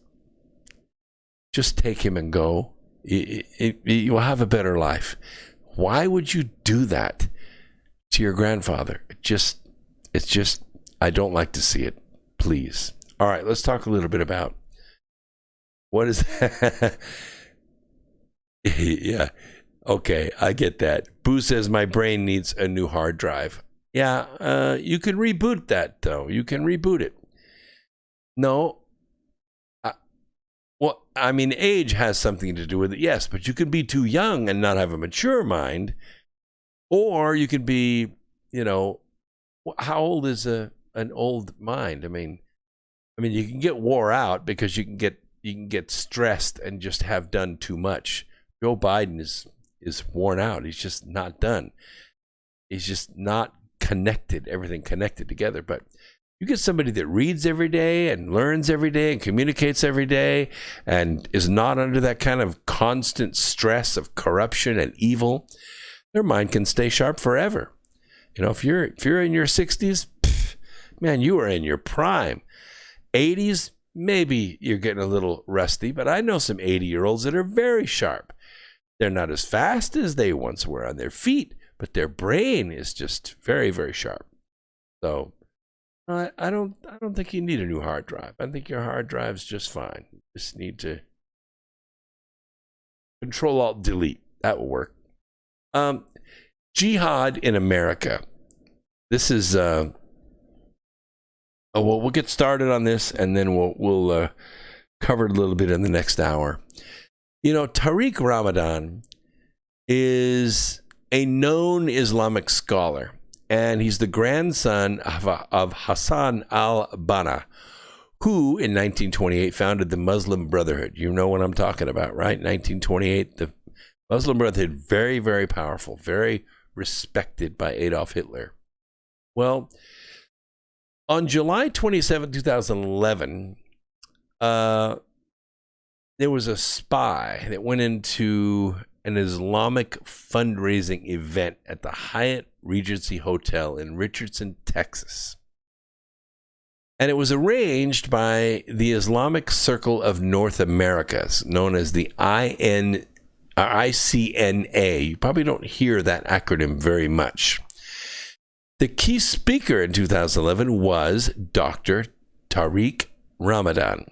take him and go. You will have a better life. Why would you do that to your grandfather? It's just, I don't like to see it. Please. All right, let's talk a little bit about what is, yeah. Okay, I get that. Boo says my brain needs a new hard drive. Yeah, you can reboot that, though. You can reboot it. No. Age has something to do with it, yes, but you could be too young and not have a mature mind. Or you could be, how old is an old mind? You can get wore out because you can get you can get stressed and just have done too much. Joe Biden is worn out. He's just not done. He's just not connected, everything connected together. But you get somebody that reads every day and learns every day and communicates every day and is not under that kind of constant stress of corruption and evil, their mind can stay sharp forever. You know, if you're in your 60s, man, you are in your prime. 80s, maybe you're getting a little rusty, but I know some 80-year-olds that are very sharp. They're not as fast as they once were on their feet, but their brain is just very, very sharp. So I don't think you need a new hard drive. I think your hard drive's just fine. You just need to Control-Alt-Delete. That will work. Jihad in America. This is well, we'll get started on this, and then we'll cover it a little bit in the next hour. You know, Tariq Ramadan is a known Islamic scholar, and he's the grandson of Hassan al-Banna, who in 1928 founded the Muslim Brotherhood. You know what I'm talking about, right? 1928, the Muslim Brotherhood, very, very powerful, very respected by Adolf Hitler. Well, on July 27, 2011, there was a spy that went into an Islamic fundraising event at the Hyatt Regency Hotel in Richardson, Texas. And it was arranged by the Islamic Circle of North America, known as the ICNA. You probably don't hear that acronym very much. The key speaker in 2011 was Dr. Tariq Ramadan.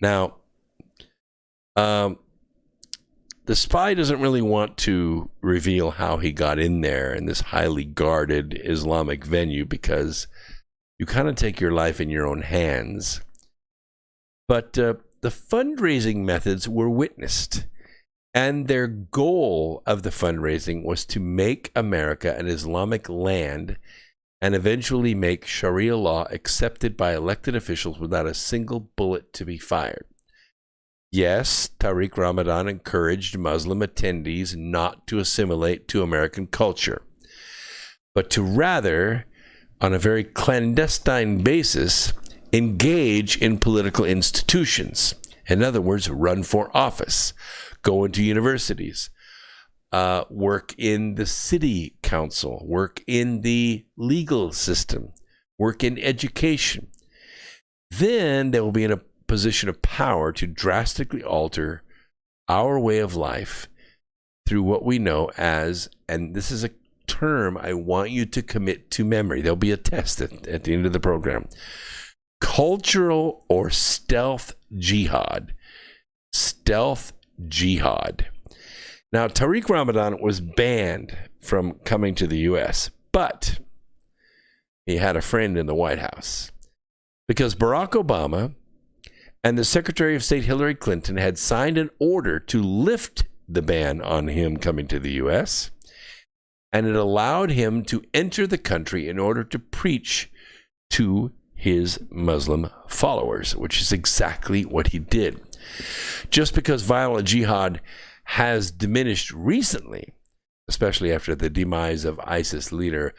Now, the spy doesn't really want to reveal how he got in there in this highly guarded Islamic venue because you kind of take your life in your own hands. But the fundraising methods were witnessed, and their goal of the fundraising was to make America an Islamic land and eventually make Sharia law accepted by elected officials without a single bullet to be fired. Yes, Tariq Ramadan encouraged Muslim attendees not to assimilate to American culture, but to rather, on a very clandestine basis, engage in political institutions. In other words, run for office, go into universities, work in the city council, work in the legal system, work in education. Then they will be in a position of power to drastically alter our way of life through what we know as, and this is a term I want you to commit to memory. There'll be a test at the end of the program. Cultural or stealth jihad. Stealth jihad. Now, Tariq Ramadan was banned from coming to the U.S., but he had a friend in the White House because Barack Obama and the Secretary of State Hillary Clinton had signed an order to lift the ban on him coming to the U.S., and it allowed him to enter the country in order to preach to his Muslim followers, which is exactly what he did. Just because violent jihad has diminished recently, especially after the demise of ISIS leader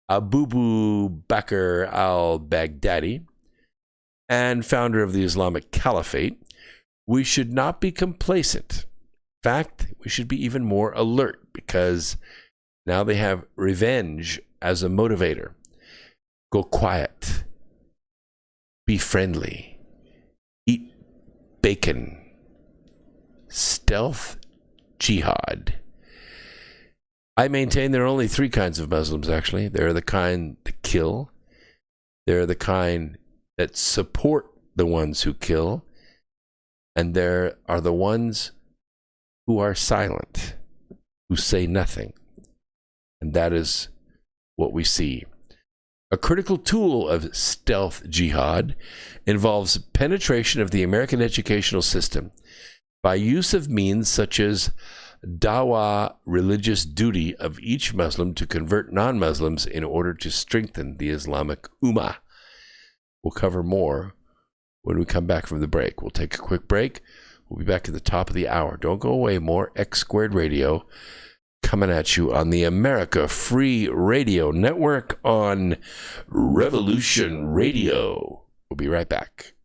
Abu Bakr al-Baghdadi and founder of the Islamic Caliphate, we should not be complacent. In fact, we should be even more alert because now they have revenge as a motivator. Go quiet. Be friendly. Eat bacon. Stealth jihad. I maintain there are only three kinds of Muslims, actually. There are the kind that kill. There are the kind that support the ones who kill. And there are the ones who are silent, who say nothing. And that is what we see. A critical tool of stealth jihad involves penetration of the American educational system by use of means such as dawah, religious duty of each Muslim to convert non-Muslims in order to strengthen the Islamic Ummah. We'll cover more when we come back from the break. We'll take a quick break. We'll be back at the top of the hour. Don't go away. More X Squared Radio coming at you on the America Free Radio Network on Revolution Radio. We'll be right back.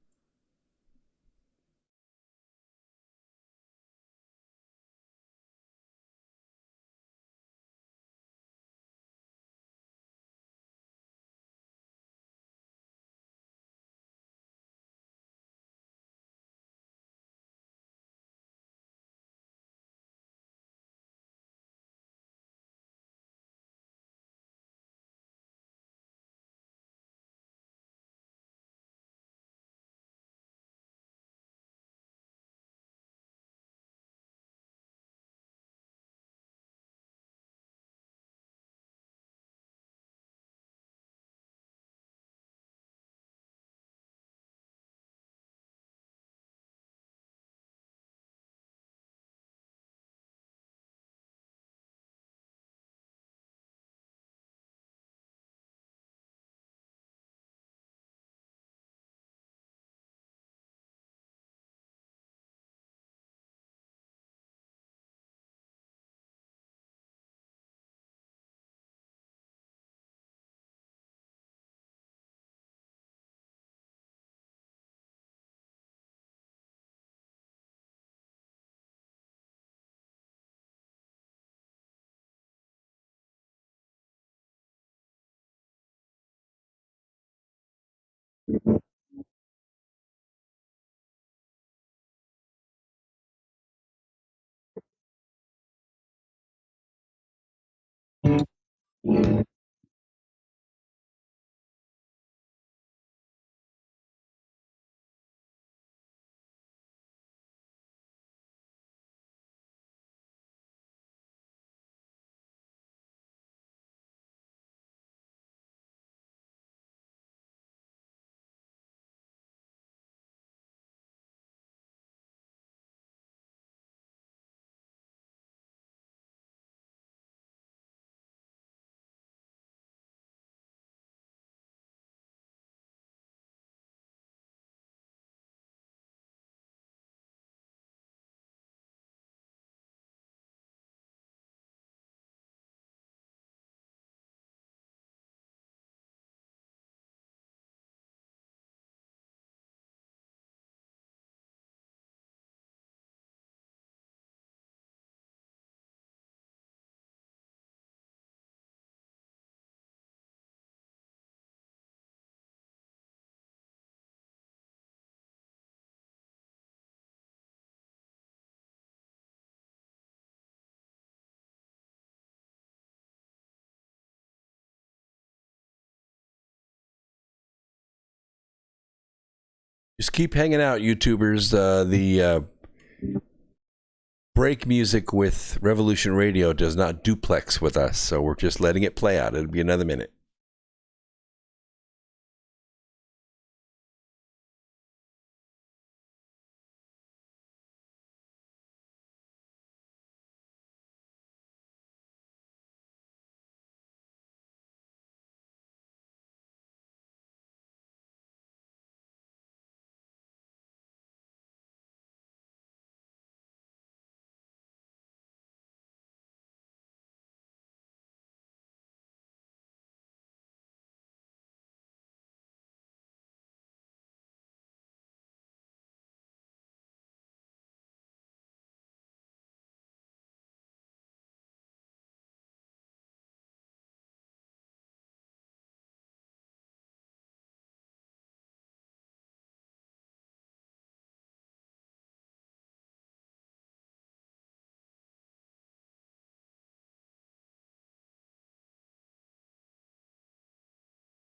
Just keep hanging out, YouTubers. The break music with Revolution Radio does not duplex with us, so we're just letting it play out. It'll be another minute.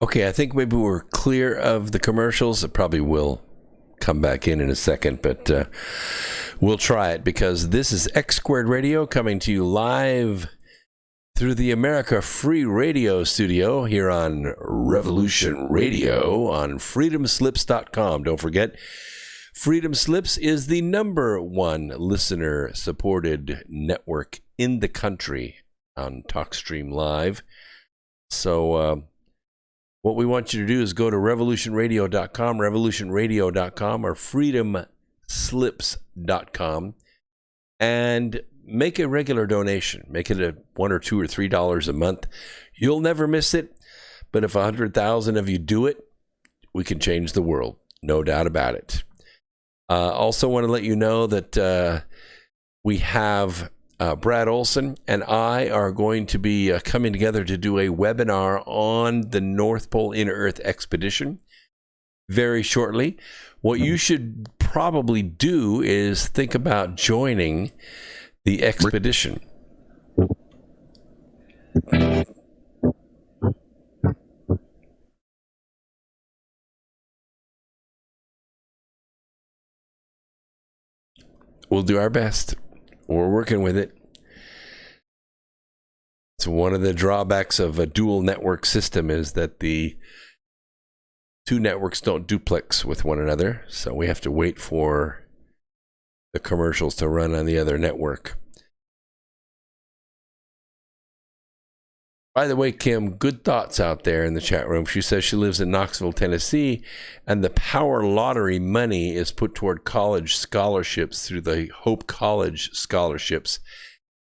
Okay, I think maybe we're clear of the commercials. It probably will come back in a second, but we'll try it because this is X Squared Radio coming to you live through the America Free Radio studio here on Revolution Radio on freedomslips.com. Don't forget, Freedom Slips is the #1 listener-supported network in the country on TalkStream Live. So what we want you to do is go to revolutionradio.com, revolutionradio.com, or freedomslips.com, and make a regular donation. Make it a $1 or $2 or $3 a month. You'll never miss it, but if 100,000 of you do it, we can change the world. No doubt about it. Also want to let you know that we have Brad Olson and I are going to be coming together to do a webinar on the North Pole Inner Earth expedition very shortly. What you should probably do is think about joining the expedition. We'll do our best. We're working with it. It's one of the drawbacks of a dual network system is that the two networks don't duplex with one another. So we have to wait for the commercials to run on the other network. By the way, Kim, good thoughts out there in the chat room. She says she lives in Knoxville, Tennessee, and the Power Lottery money is put toward college scholarships through the Hope College scholarships.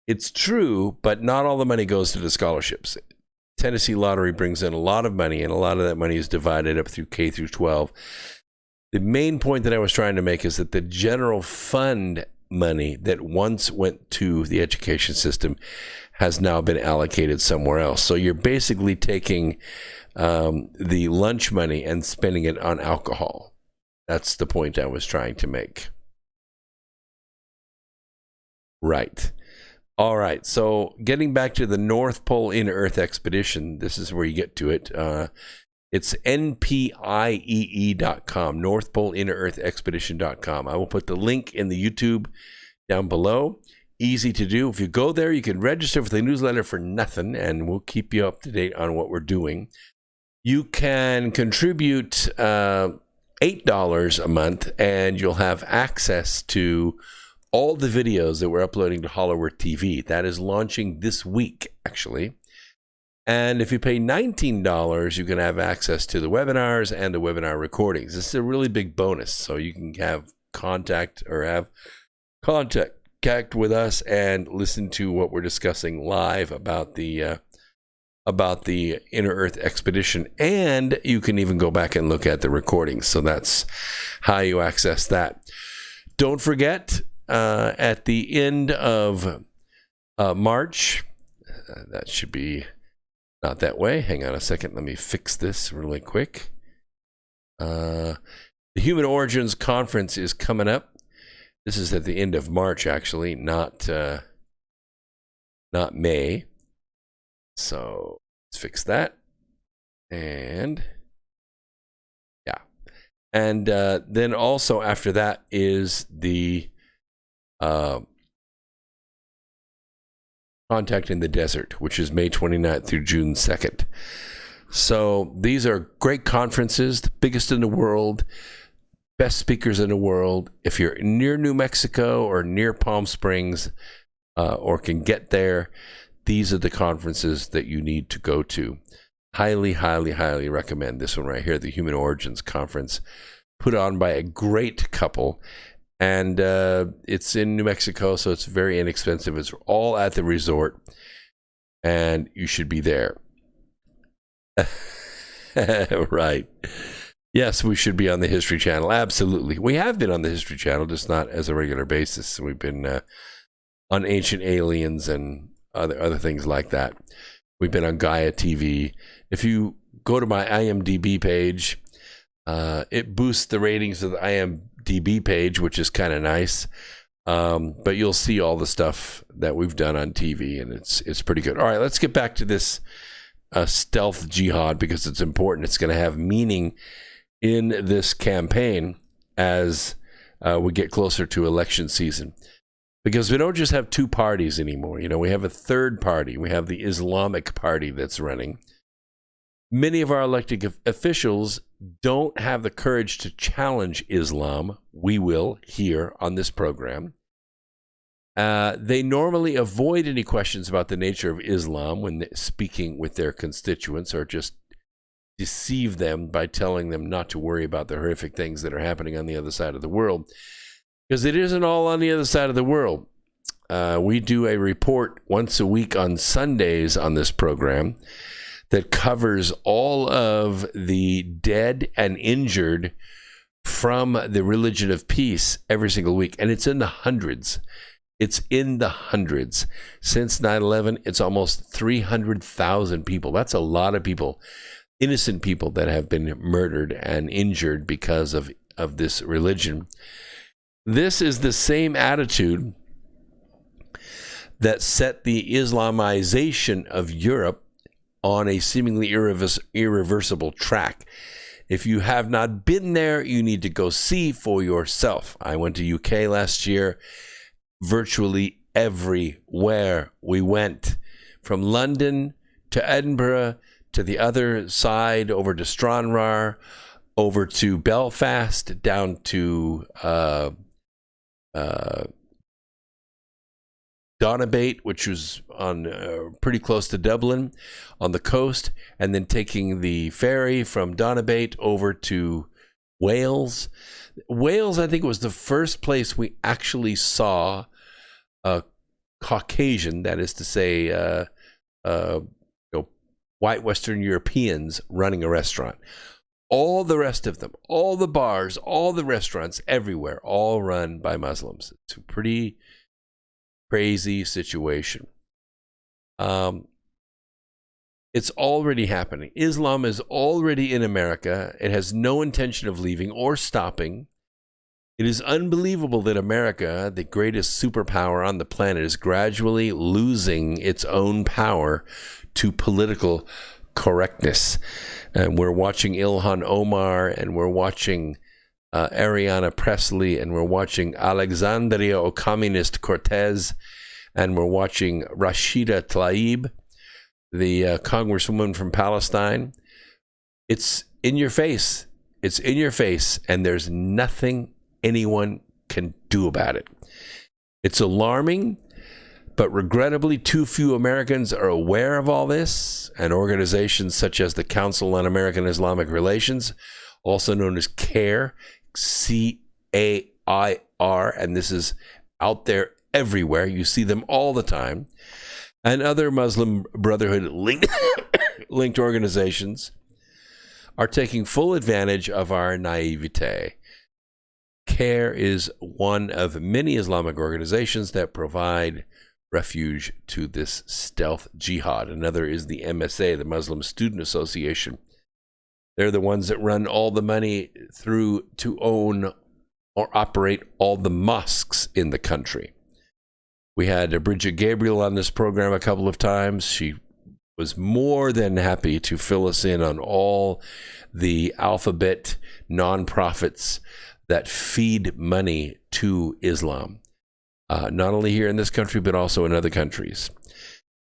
It's true, but not all the money goes to the scholarships. Tennessee Lottery brings in a lot of money, and a lot of that money is divided up through K through 12. The main point that I was trying to make is that the general fund money that once went to the education system has now been allocated somewhere else. So you're basically taking the lunch money and spending it on alcohol. That's the point I was trying to make. Right. All right. So getting back to the North Pole Inner Earth expedition, this is where you get to it. It's npiee.com, North Pole Inner Earth Expedition.com. I will put the link in the YouTube down below. Easy to do. If you go there, you can register for the newsletter for nothing, and we'll keep you up to date on what we're doing. You can contribute $8 a month, and you'll have access to all the videos that we're uploading to Holloworth TV. That is launching this week, actually. And if you pay $19, you can have access to the webinars and the webinar recordings. This is a really big bonus, so you can have contact with us and listen to what we're discussing live about the Inner Earth expedition, and you can even go back and look at the recordings. So that's how you access that. Don't forget, at the end of March, that should be not that way. Hang on a second. Let me fix this really quick. The Human Origins Conference is coming up. This is at the end of March, actually, not May. So let's fix that. And yeah. And then also after that is the Contact in the Desert, which is May 29th through June 2nd. So these are great conferences, the biggest in the world. Best speakers in the world. If you're near New Mexico or near Palm Springs or can get there, these are the conferences that you need to go to. Highly, highly, highly recommend this one right here, the Human Origins Conference, put on by a great couple. And it's in New Mexico, so it's very inexpensive. It's all at the resort, and you should be there. Right. Yes, we should be on the History Channel. Absolutely. We have been on the History Channel, just not as a regular basis. We've been on Ancient Aliens and other things like that. We've been on Gaia TV. If you go to my IMDb page, it boosts the ratings of the IMDb page, which is kind of nice. But you'll see all the stuff that we've done on TV, and it's pretty good. All right, let's get back to this stealth jihad, because it's important. It's going to have meaning in this campaign as we get closer to election season, because we don't just have two parties anymore. You know, we have a third party. We have the Islamic Party that's running. Many of our elected officials don't have the courage to challenge Islam. We will here on this program. They normally avoid any questions about the nature of Islam when speaking with their constituents, or just deceive them by telling them not to worry about the horrific things that are happening on the other side of the world, because it isn't all on the other side of the world. We do a report once a week on Sundays on this program that covers all of the dead and injured from the religion of peace every single week. And it's in the hundreds. It's in the hundreds. Since 9/11, it's almost 300,000 people. That's a lot of people, innocent people that have been murdered and injured because of this religion. This is the same attitude that set the Islamization of Europe on a seemingly irreversible track. If you have not been there, you need to go see for yourself. I went to UK last year. Virtually everywhere we went, from London to Edinburgh to the other side, over to Stranraer, over to Belfast, down to Donabate, which was on pretty close to Dublin on the coast, and then taking the ferry from Donabate over to Wales. Wales, I think, was the first place we actually saw a Caucasian, that is to say, white Western Europeans running a restaurant. All the rest of them, all the bars, all the restaurants everywhere, all run by Muslims. It's a pretty crazy situation. It's already happening. Islam is already in America. It has no intention of leaving or stopping. It is unbelievable that America, the greatest superpower on the planet, is gradually losing its own power to political correctness. And we're watching Ilhan Omar, and we're watching Ariana Presley, and we're watching Alexandria Ocasio-Cortez, and we're watching Rashida Tlaib, the congresswoman from Palestine. It's in your face. It's in your face, and there's nothing anyone can do about it. It's alarming, but regrettably, too few Americans are aware of all this, and organizations such as the Council on American Islamic Relations, also known as CAIR, CAIR, and this is out there everywhere. You see them all the time, and other Muslim Brotherhood linked organizations are taking full advantage of our naivete. CAIR is one of many Islamic organizations that provide refuge to this stealth jihad. Another is the MSA, the Muslim Student Association. They're the ones that run all the money through to own or operate all the mosques in the country. We had Bridget Gabriel on this program a couple of times. She was more than happy to fill us in on all the alphabet nonprofits that feed money to Islam, not only here in this country, but also in other countries.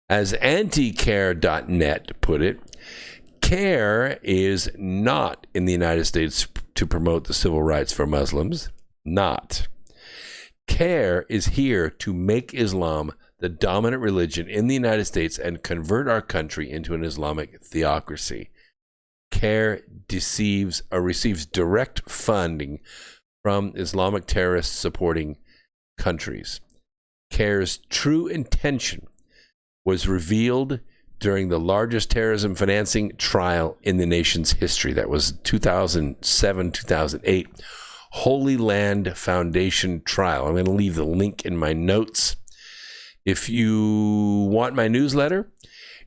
As anticare.net put it, CAIR is not in the United States to promote the civil rights for Muslims. Not. CAIR is here to make Islam the dominant religion in the United States and convert our country into an Islamic theocracy. CAIR receives direct funding from Islamic terrorists supporting countries. CAIR's true intention was revealed during the largest terrorism financing trial in the nation's history. That was 2007-2008 Holy Land Foundation trial. I'm going to leave the link in my notes. If you want my newsletter,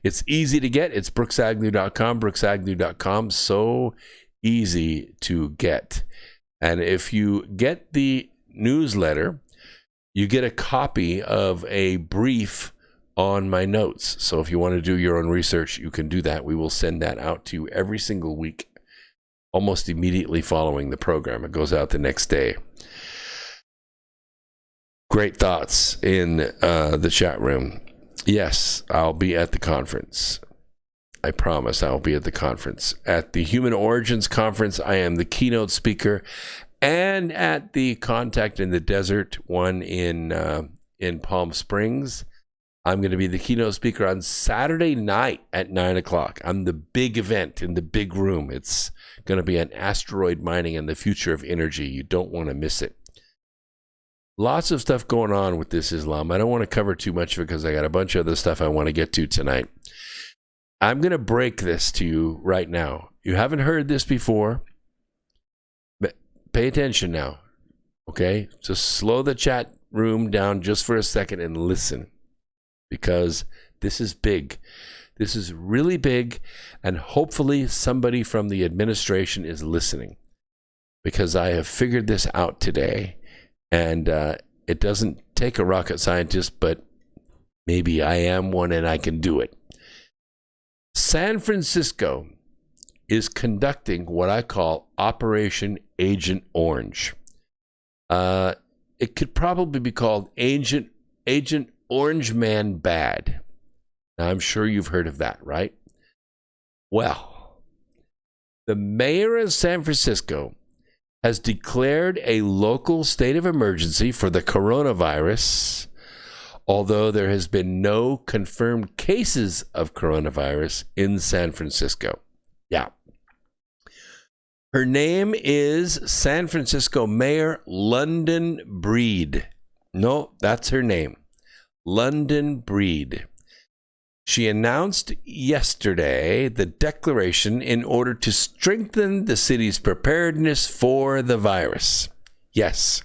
it's easy to get. It's brooksagnew.com, brooksagnew.com. So easy to get. And if you get the newsletter, you get a copy of a brief on my notes. So if you want to do your own research, you can do that. We will send that out to you every single week, almost immediately following the program. It goes out the next day. Great thoughts in the chat room. Yes, I'll be at the conference. I promise I'll be at the conference. At the Human Origins Conference, I am the keynote speaker. And at the Contact in the Desert one in Palm Springs, I'm going to be the keynote speaker on Saturday night at 9 o'clock. I'm the big event in the big room. It's going to be on asteroid mining and the future of energy. You don't want to miss it. Lots of stuff going on with this Islam. I don't want to cover too much because I got a bunch of other stuff I want to get to tonight. I'm going to break this to you right now. You haven't heard this before. But pay attention now. Okay? Just slow the chat room down just for a second and listen. Because this is big. This is really big, and hopefully somebody from the administration is listening. Because I have figured this out today, and it doesn't take a rocket scientist, but maybe I am one and I can do it. San Francisco is conducting what I call Operation Agent Orange. It could probably be called Agent Orange Man Bad. Now, I'm sure you've heard of that, right? Well, the mayor of San Francisco has declared a local state of emergency for the coronavirus, although there has been no confirmed cases of coronavirus in San Francisco. Yeah. Her name is San Francisco Mayor London Breed. No, that's her name. London Breed. She announced yesterday the declaration in order to strengthen the city's preparedness for the virus. Yes.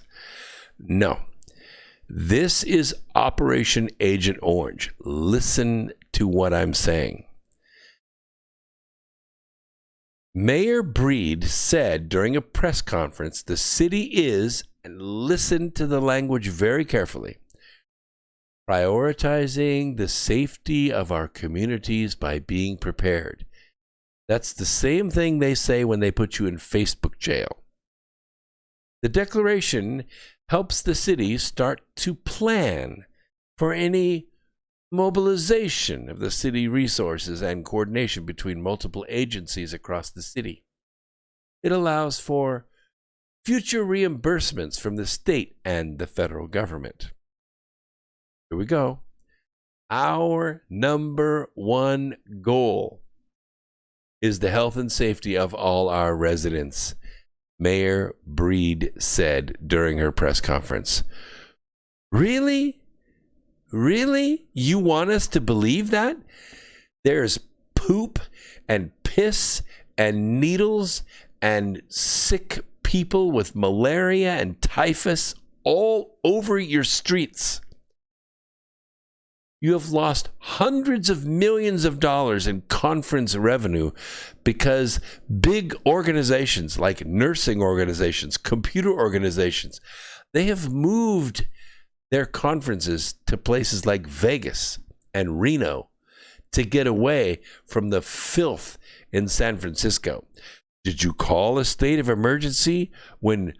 No. This is Operation Agent Orange. Listen to what I'm saying. Mayor Breed said during a press conference the city is, and listen to the language very carefully, prioritizing the safety of our communities by being prepared. That's the same thing they say when they put you in Facebook jail. The declaration helps the city start to plan for any mobilization of the city resources and coordination between multiple agencies across the city. It allows for future reimbursements from the state and the federal government. Here we go. Our number one goal is the health and safety of all our residents, Mayor Breed said during her press conference. Really? Really? You want us to believe that? There's poop and piss and needles and sick people with malaria and typhus all over your streets. You have lost hundreds of millions of dollars in conference revenue because big organizations like nursing organizations, computer organizations, they have moved their conferences to places like Vegas and Reno to get away from the filth in San Francisco. Did you call a state of emergency when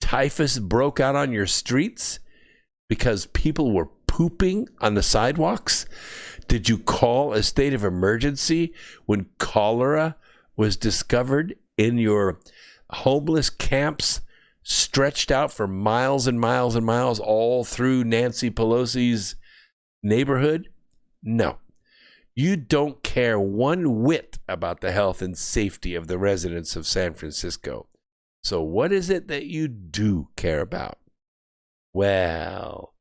typhus broke out on your streets because people were pooping on the sidewalks? Did you call a state of emergency when cholera was discovered in your homeless camps stretched out for miles and miles and miles all through Nancy Pelosi's neighborhood? No. You don't care one whit about the health and safety of the residents of San Francisco. So what is it that you do care about? Well,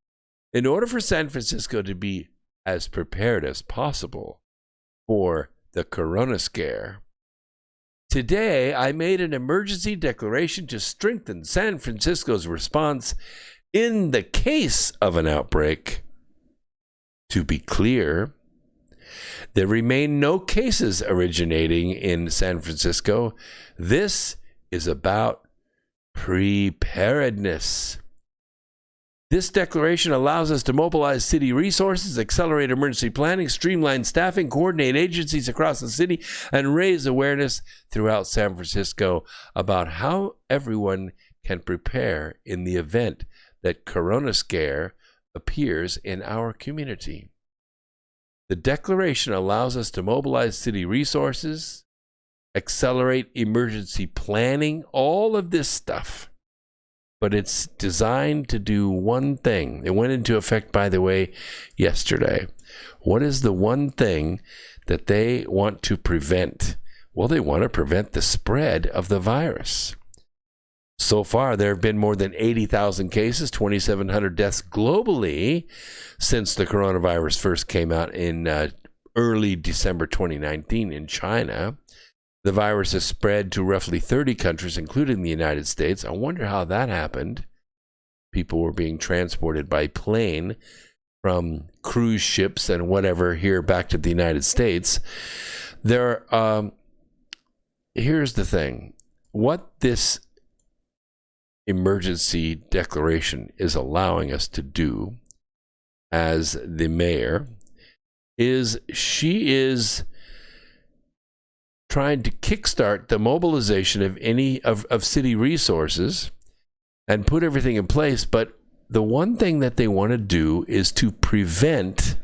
in order for San Francisco to be as prepared as possible for the corona scare, today I made an emergency declaration to strengthen San Francisco's response in the case of an outbreak. To be clear, there remain no cases originating in San Francisco. This is about preparedness. This declaration allows us to mobilize city resources, accelerate emergency planning, streamline staffing, coordinate agencies across the city, and raise awareness throughout San Francisco about how everyone can prepare in the event that corona scare appears in our community. The declaration allows us to mobilize city resources, accelerate emergency planning, all of this stuff. but it's designed to do one thing. It went into effect, by the way, yesterday. What is the one thing that they want to prevent? Well, they want to prevent the spread of the virus. So far, there have been more than 80,000 cases, 2,700 deaths globally since the coronavirus first came out in early December 2019 in China. The virus has spread to roughly 30 countries, including the United States. I wonder how that happened. People were being transported by plane from cruise ships and whatever here back to the United States. Here's the thing. What this emergency declaration is allowing us to do as the mayor is she is trying to kickstart the mobilization of any of city resources and put everything in place. But the one thing that they want to do is to prevent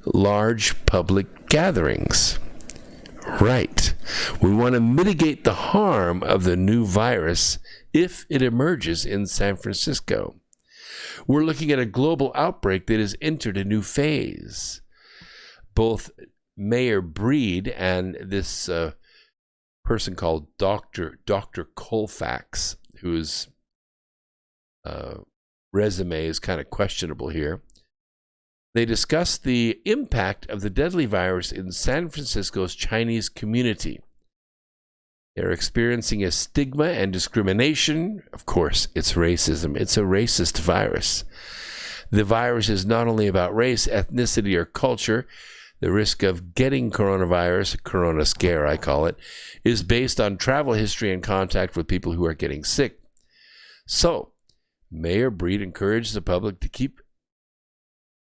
large public gatherings. Right. We want to mitigate the harm of the new virus if it emerges in San Francisco. We're looking at a global outbreak that has entered a new phase. Both Mayor Breed and this person called Dr. Colfax, whose resume is kind of questionable here, they discussed the impact of the deadly virus in San Francisco's Chinese community. They're experiencing a stigma and discrimination. Of course, it's racism. It's a racist virus. The virus is not only about race, ethnicity, or culture. The risk of getting coronavirus, corona scare I call it, is based on travel history and contact with people who are getting sick. So, Mayor Breed encouraged the public to keep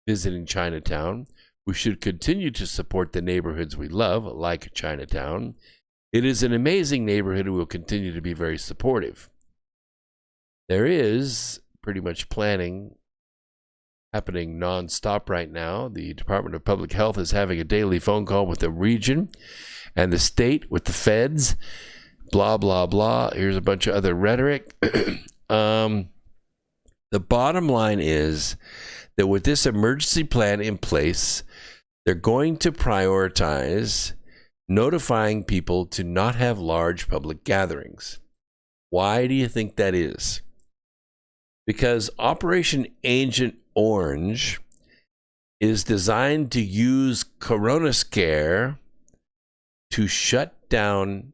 visiting Chinatown. We should continue to support the neighborhoods we love, like Chinatown. It is an amazing neighborhood and we'll continue to be very supportive. There is pretty much planning happening nonstop right now. The Department of Public Health is having a daily phone call with the region and the state, with the feds, blah, blah, blah. Here's a bunch of other rhetoric. The bottom line is that with this emergency plan in place, they're going to prioritize notifying people to not have large public gatherings. Why do you think that is? Because Operation Agent Orange is designed to use Corona Scare to shut down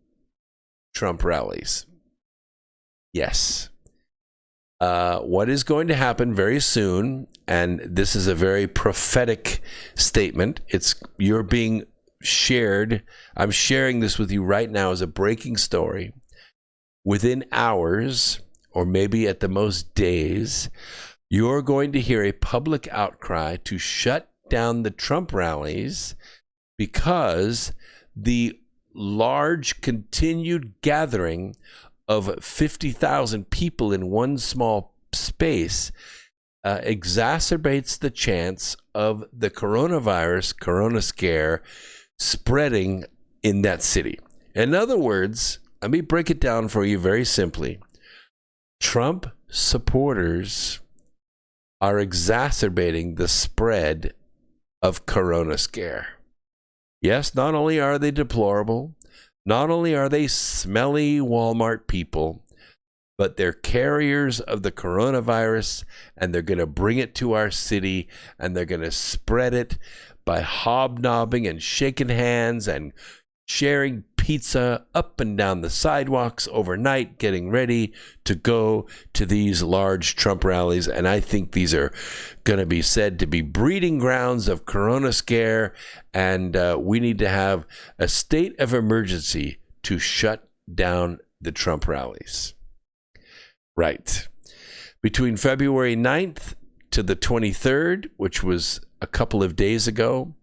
Trump rallies. Yes. What is going to happen very soon, and this is a very prophetic statement, you're being shared. I'm sharing this with you right now as a breaking story. Within hours, or maybe at the most days, you're going to hear a public outcry to shut down the Trump rallies because the large continued gathering of 50,000 people in one small space exacerbates the chance of the coronavirus, corona scare, spreading in that city. In other words, let me break it down for you very simply. Trump supporters are exacerbating the spread of corona scare. Yes, not only are they deplorable, not only are they smelly Walmart people, but they're carriers of the coronavirus, and they're going to bring it to our city, and they're going to spread it by hobnobbing and shaking hands and sharing pizza up and down the sidewalks overnight, getting ready to go to these large Trump rallies. And I think these are going to be said to be breeding grounds of corona scare, and we need to have a state of emergency to shut down the Trump rallies. Right. Between February 9th to the 23rd, which was a couple of days ago,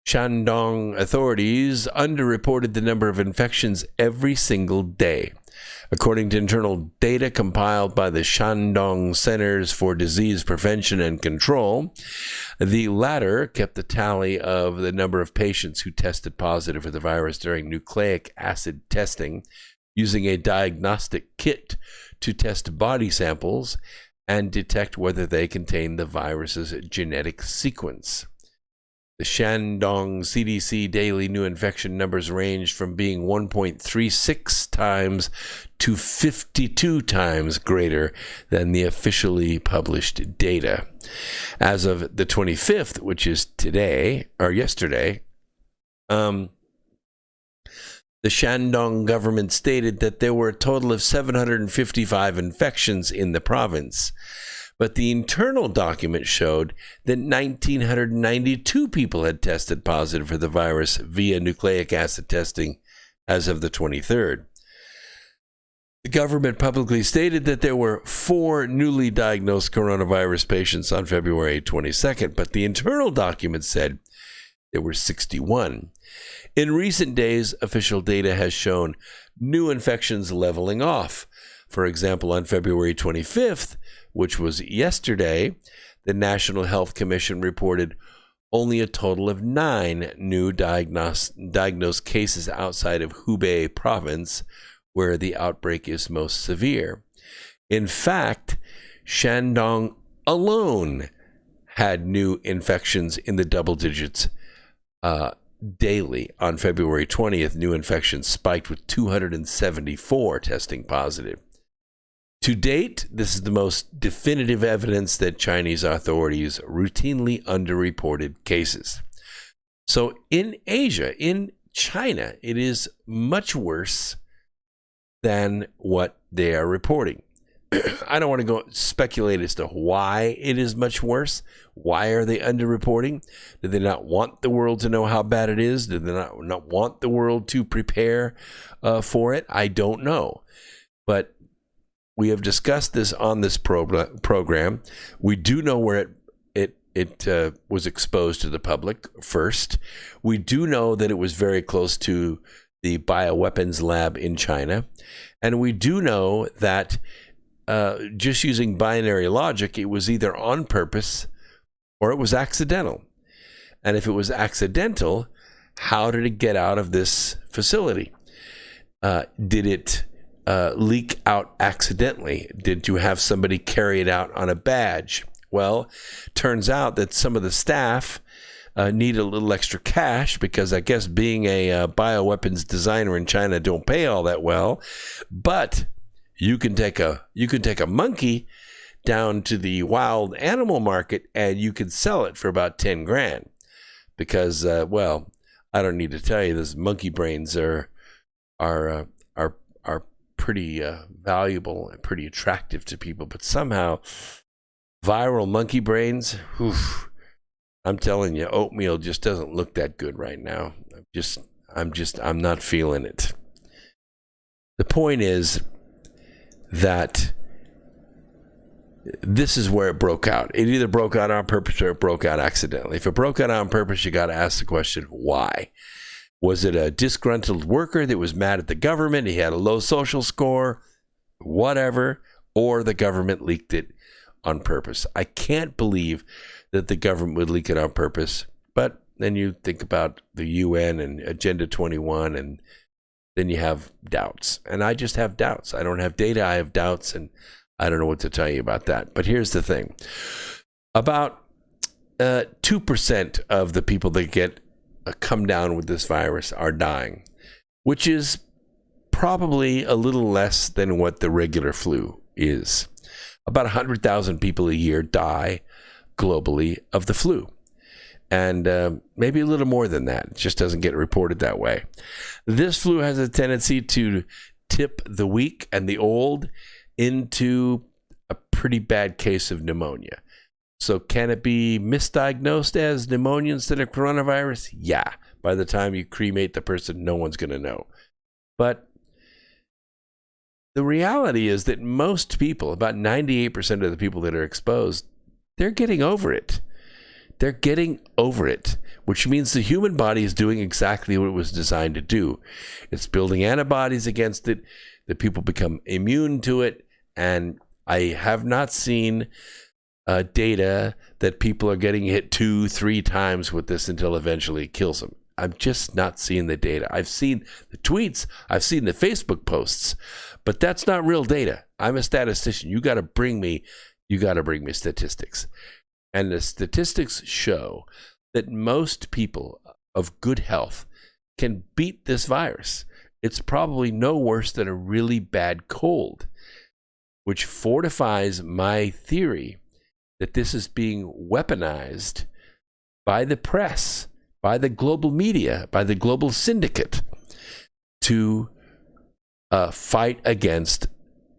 Shandong authorities underreported the number of infections every single day. According to internal data compiled by the Shandong Centers for Disease Prevention and Control, the latter kept the tally of the number of patients who tested positive for the virus during nucleic acid testing using a diagnostic kit to test body samples and detect whether they contain the virus's genetic sequence. The Shandong CDC daily new infection numbers ranged from being 1.36 times to 52 times greater than the officially published data. As of the 25th, which is today, or yesterday, the Shandong government stated that there were a total of 755 infections in the province. But the internal document showed that 1,992 people had tested positive for the virus via nucleic acid testing as of the 23rd. The government publicly stated that there were 4 newly diagnosed coronavirus patients on February 22nd, but the internal document said there were 61. In recent days, official data has shown new infections leveling off. For example, on February 25th, which was yesterday, the National Health Commission reported only a total of 9 new diagnosed cases outside of Hubei province, where the outbreak is most severe. In fact, Shandong alone had new infections in the double digits daily. On February 20th, new infections spiked with 274 testing positive. To date, this is the most definitive evidence that Chinese authorities routinely underreported cases. So in Asia, in China, it is much worse than what they are reporting. I don't want to go speculate as to why it is much worse. Why are they underreporting? Do they not want the world to know how bad it is? Do they not want the world to prepare for it? I don't know. But we have discussed this on this program. We do know where it was exposed to the public first. We do know that it was very close to the bioweapons lab in China. And we do know that just using binary logic, it was either on purpose or it was accidental. And if it was accidental, how did it get out of this facility? Did it leak out accidentally? Did you have somebody carry it out on a badge? Well, turns out that some of the staff need a little extra cash because I guess being a bioweapons designer in China don't pay all that well. But you can take a monkey down to the wild animal market and you can sell it for about 10 grand because well, I don't need to tell you, those monkey brains are pretty valuable and pretty attractive to people, but somehow viral monkey brains, I'm telling you, oatmeal just doesn't look that good right now. I'm not feeling it. The point is that this is where it broke out. It either broke out on purpose or it broke out accidentally. If it broke out on purpose, you got to ask the question, why? Was it a disgruntled worker that was mad at the government? He had a low social score, whatever, or the government leaked it on purpose. I can't believe that the government would leak it on purpose. But then you think about the UN and Agenda 21, and then you have doubts. And I just have doubts. I don't have data. I have doubts, and I don't know what to tell you about that. But here's the thing. About 2% of the people that get come down with this virus are dying, which is probably a little less than what the regular flu is. About 100,000 people a year die globally of the flu. And maybe a little more than that. It just doesn't get reported that way. This flu has a tendency to tip the weak and the old into a pretty bad case of pneumonia. So can it be misdiagnosed as pneumonia instead of coronavirus? Yeah. By the time you cremate the person, no one's going to know. But the reality is that most people, about 98% of the people that are exposed, they're getting over it. They're getting over it, which means the human body is doing exactly what it was designed to do. It's building antibodies against it. The people become immune to it. And I have not seen data that people are getting hit 2-3 times with this until eventually it kills them. I'm just not seeing the data. I've seen the tweets, I've seen the Facebook posts, but that's not real data. I'm a statistician. You got to bring me statistics. And the statistics show that most people of good health can beat this virus. It's probably no worse than a really bad cold, which fortifies my theory that this is being weaponized by the press, by the global media, by the global syndicate to fight against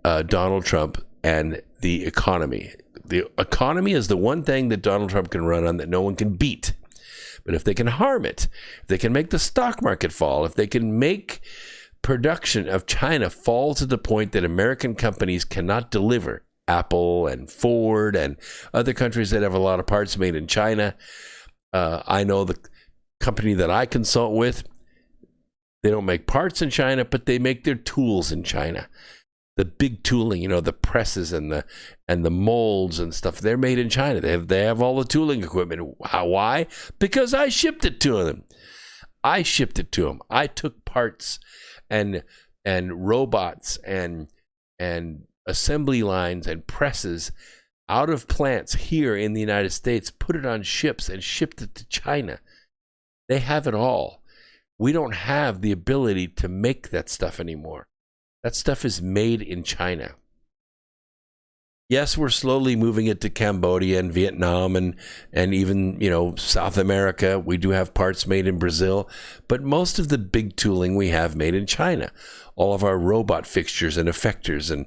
Donald Trump and the economy. The economy is the one thing that Donald Trump can run on that no one can beat. But if they can harm it, if they can make the stock market fall, if they can make production of China fall to the point that American companies cannot deliver, Apple and Ford and other countries that have a lot of parts made in China. I know the company that I consult with, they don't make parts in China, but they make their tools in China. The big tooling, the presses and the molds and stuff, they're made in China. They have all the tooling equipment. Why? Because I shipped it to them. I took parts and robots and assembly lines and presses out of plants here in the United States, put it on ships and shipped it to China. They have it all. We don't have the ability to make that stuff anymore. That stuff is made in China. Yes, we're slowly moving it to Cambodia and Vietnam and even, South America. We do have parts made in Brazil, but most of the big tooling we have made in China. All of our robot fixtures and effectors and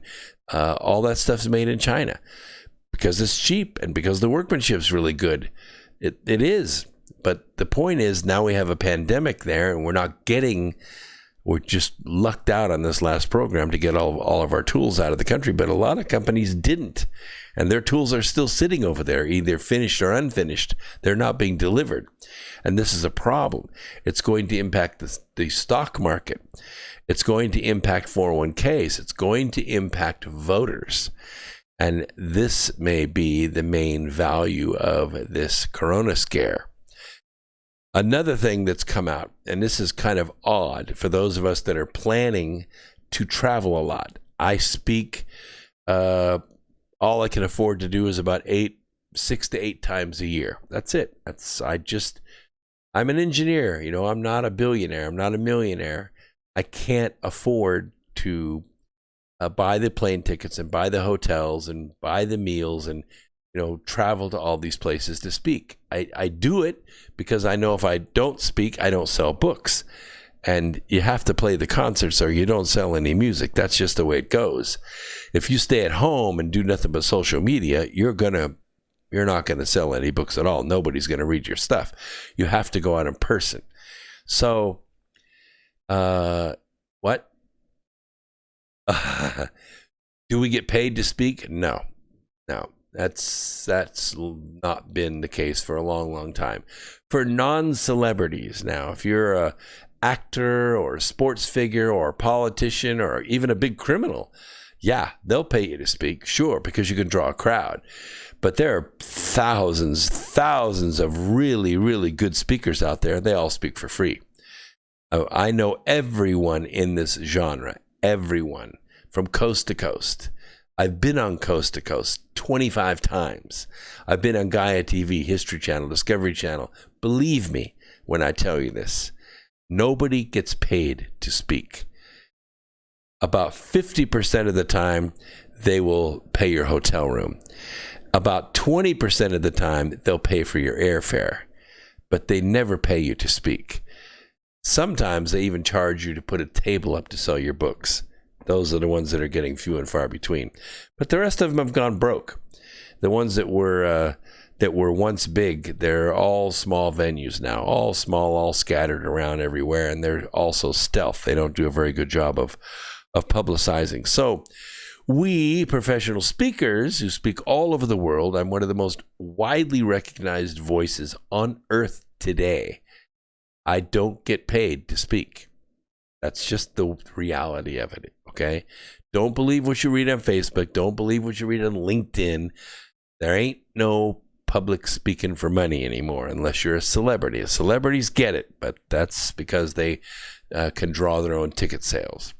all that stuff's made in China because it's cheap and because the workmanship's really good. It is. But the point is now we have a pandemic there and we're just lucked out on this last program to get all of our tools out of the country, but a lot of companies didn't. And their tools are still sitting over there, either finished or unfinished. They're not being delivered. And this is a problem. It's going to impact the stock market. It's going to impact 401ks. It's going to impact voters. And this may be the main value of this corona scare. Another thing that's come out, and this is kind of odd for those of us that are planning to travel a lot. I speak, all I can afford to do is about 6 to 8 times a year. That's it. I'm an engineer. I'm not a billionaire. I'm not a millionaire. I can't afford to buy the plane tickets and buy the hotels and buy the meals and travel to all these places to speak. I do it because I know if I don't speak, I don't sell books. And you have to play the concerts or you don't sell any music. That's just the way it goes. If you stay at home and do nothing but social media, you're not going to sell any books at all. Nobody's going to read your stuff. You have to go out in person. So, what? Do we get paid to speak? No. That's not been the case for a long, long time. For non-celebrities now, if you're a actor or a sports figure or a politician or even a big criminal, yeah, they'll pay you to speak, sure, because you can draw a crowd. But there are thousands of really, really good speakers out there. They all speak for free. I know everyone in this genre, everyone from coast to coast. I've been on Coast to Coast 25 times. I've been on Gaia TV, History Channel, Discovery Channel. Believe me when I tell you this. Nobody gets paid to speak. About 50% of the time, they will pay your hotel room. About 20% of the time, they'll pay for your airfare. But they never pay you to speak. Sometimes they even charge you to put a table up to sell your books. Those are the ones that are getting few and far between. But the rest of them have gone broke. The ones that were once big, they're all small venues now, all small, all scattered around everywhere, and they're also stealth. They don't do a very good job of publicizing. So we professional speakers who speak all over the world, I'm one of the most widely recognized voices on earth today. I don't get paid to speak. That's just the reality of it, okay? Don't believe what you read on Facebook. Don't believe what you read on LinkedIn. There ain't no public speaking for money anymore unless you're a celebrity. Celebrities get it, but that's because they can draw their own ticket sales.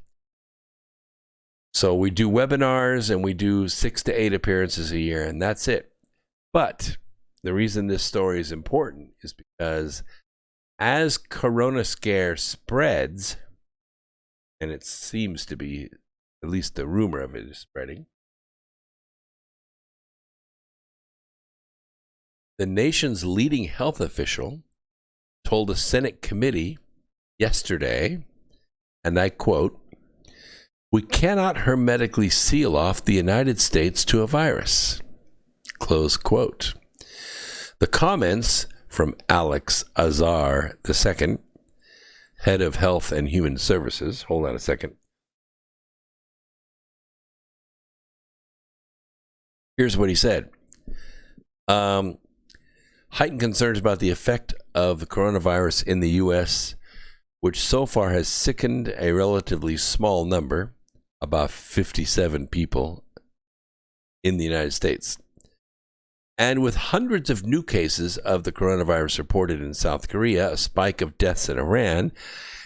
So we do webinars and we do 6 to 8 appearances a year, and that's it. But the reason this story is important is because as Corona scare spreads, and it seems to be, at least the rumor of it is spreading, the nation's leading health official told a Senate committee yesterday, and I quote, "We cannot hermetically seal off the United States to a virus," close quote. The comments from Alex Azar II, head of Health and Human Services, hold on a second. Here's what he said. Heightened concerns about the effect of the coronavirus in the U.S., which so far has sickened a relatively small number, about 57 people, in the United States. And with hundreds of new cases of the coronavirus reported in South Korea, a spike of deaths in Iran,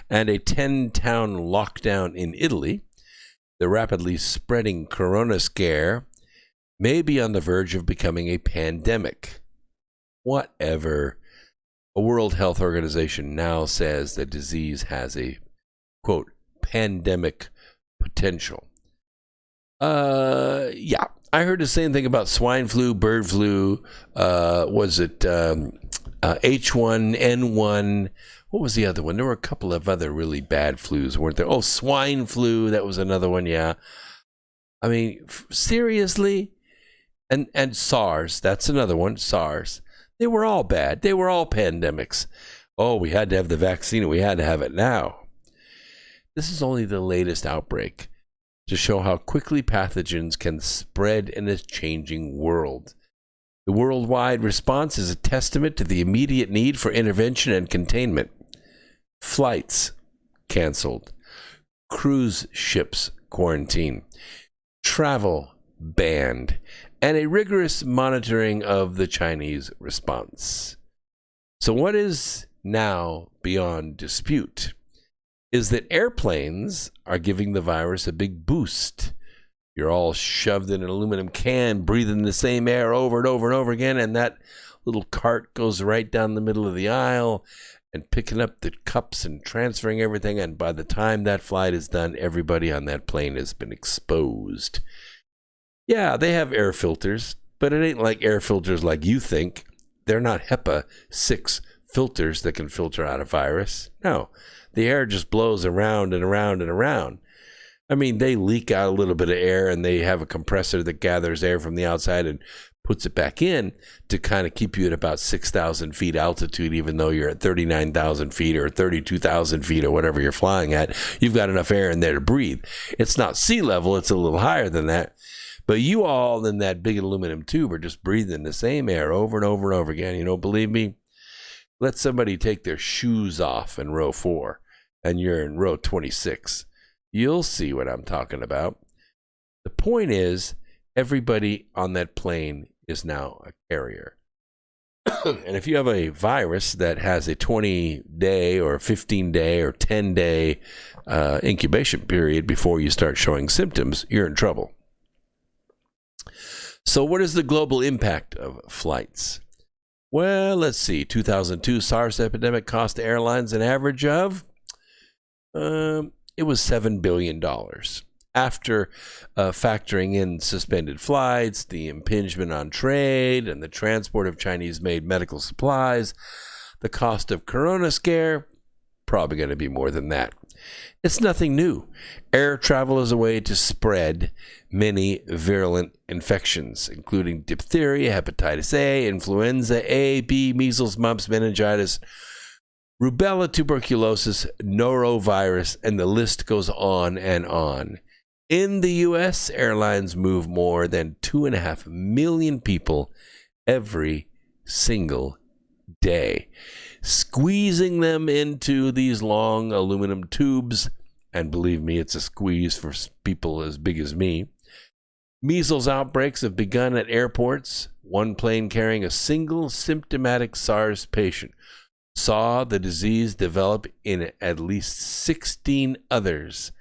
and a 10-town lockdown in Italy, the rapidly spreading corona scare may be on the verge of becoming a pandemic. Whatever. A World Health Organization now says the disease has a, quote, pandemic potential. Yeah. I heard the same thing about swine flu, bird flu, was it H1N1? What was the other one? There were a couple of other really bad flus, weren't there? Oh, swine flu, that was another one, yeah. I mean, seriously? And SARS, that's another one, SARS. They were all bad. They were all pandemics. Oh, we had to have the vaccine and we had to have it now. This is only the latest outbreak to show how quickly pathogens can spread in a changing world. The worldwide response is a testament to the immediate need for intervention and containment. Flights canceled. Cruise ships quarantined. Travel banned. And a rigorous monitoring of the Chinese response. So what is now beyond dispute is that airplanes are giving the virus a big boost. You're all shoved in an aluminum can, breathing the same air over and over and over again, and that little cart goes right down the middle of the aisle and picking up the cups and transferring everything, and by the time that flight is done, everybody on that plane has been exposed. Yeah, they have air filters, but it ain't like air filters like you think. They're not HEPA 6 filters that can filter out a virus. No, the air just blows around and around and around. I mean, they leak out a little bit of air and they have a compressor that gathers air from the outside and puts it back in to kind of keep you at about 6,000 feet altitude, even though you're at 39,000 feet or 32,000 feet or whatever you're flying at. You've got enough air in there to breathe. It's not sea level. It's a little higher than that. But you all in that big aluminum tube are just breathing the same air over and over and over again. You don't believe me? Let somebody take their shoes off in row 4 and you're in row 26. You'll see what I'm talking about. The point is, everybody on that plane is now a carrier. And if you have a virus that has a 20-day or 15-day or 10-day incubation period before you start showing symptoms, you're in trouble. So what is the global impact of flights? Well, let's see. 2002 SARS epidemic cost airlines an average of, it was $7 billion. After factoring in suspended flights, the impingement on trade, and the transport of Chinese-made medical supplies, the cost of corona scare, probably going to be more than that. It's nothing new. Air travel is a way to spread many virulent infections, including diphtheria, hepatitis A, influenza A, B, measles, mumps, meningitis, rubella, tuberculosis, norovirus, and the list goes on and on. In the U.S., airlines move more than 2.5 million people every single day, squeezing them into these long aluminum tubes. And believe me, it's a squeeze for people as big as me. Measles outbreaks have begun at airports. One plane carrying a single symptomatic SARS patient saw the disease develop in at least 16 others.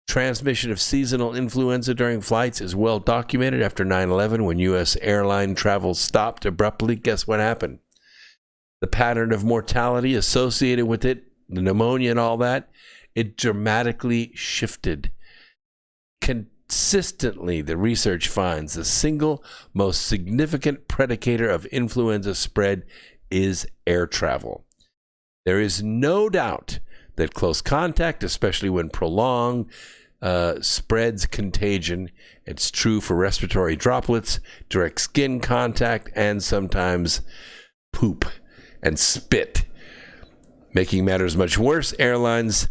Transmission of seasonal influenza during flights is well documented after 9/11 when U.S. airline travel stopped abruptly. Guess what happened? The pattern of mortality associated with it, the pneumonia and all that, it dramatically shifted. Consistently, the research finds the single most significant predicator of influenza spread is air travel. There is no doubt that close contact, especially when prolonged, spreads contagion. It's true for respiratory droplets, direct skin contact, and sometimes poop and spit. Making matters much worse, airlines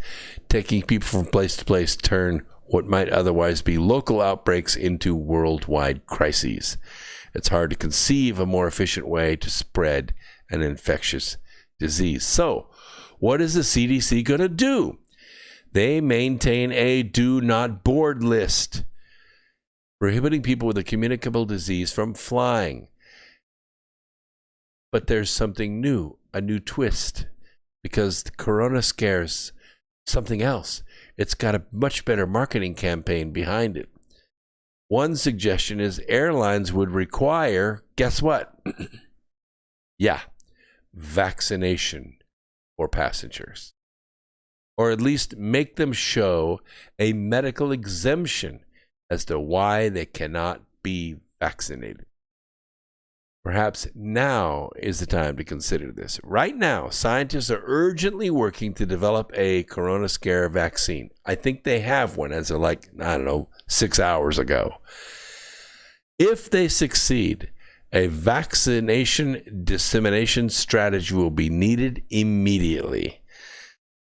taking people from place to place turn what might otherwise be local outbreaks into worldwide crises. It's hard to conceive a more efficient way to spread an infectious disease. So, what is the CDC going to do? They maintain a do not board list, prohibiting people with a communicable disease from flying. But there's something new, a new twist, because the corona scares something else. It's got a much better marketing campaign behind it. One suggestion is airlines would require, guess what? Yeah, vaccination for passengers. Or at least make them show a medical exemption as to why they cannot be vaccinated. Perhaps now is the time to consider this. Right now, scientists are urgently working to develop a corona scare vaccine. I think they have one as of 6 hours ago. If they succeed, a vaccination dissemination strategy will be needed immediately.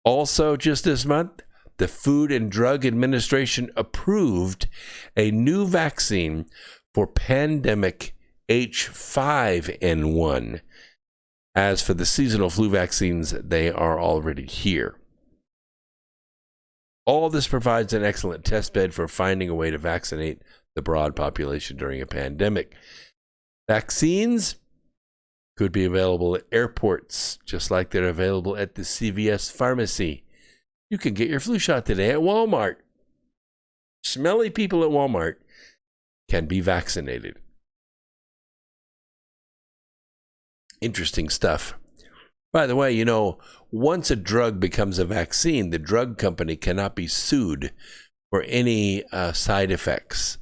Also, just this month, the Food and Drug Administration approved a new vaccine for pandemic H5N1. As for the seasonal flu vaccines, they are already here. All this provides an excellent test bed for finding a way to vaccinate the broad population during a pandemic. Vaccines could be available at airports, just like they're available at the CVS pharmacy. You can get your flu shot today at Walmart. Smelly people at Walmart can be vaccinated. Interesting stuff. By the way, once a drug becomes a vaccine, the drug company cannot be sued for any side effects.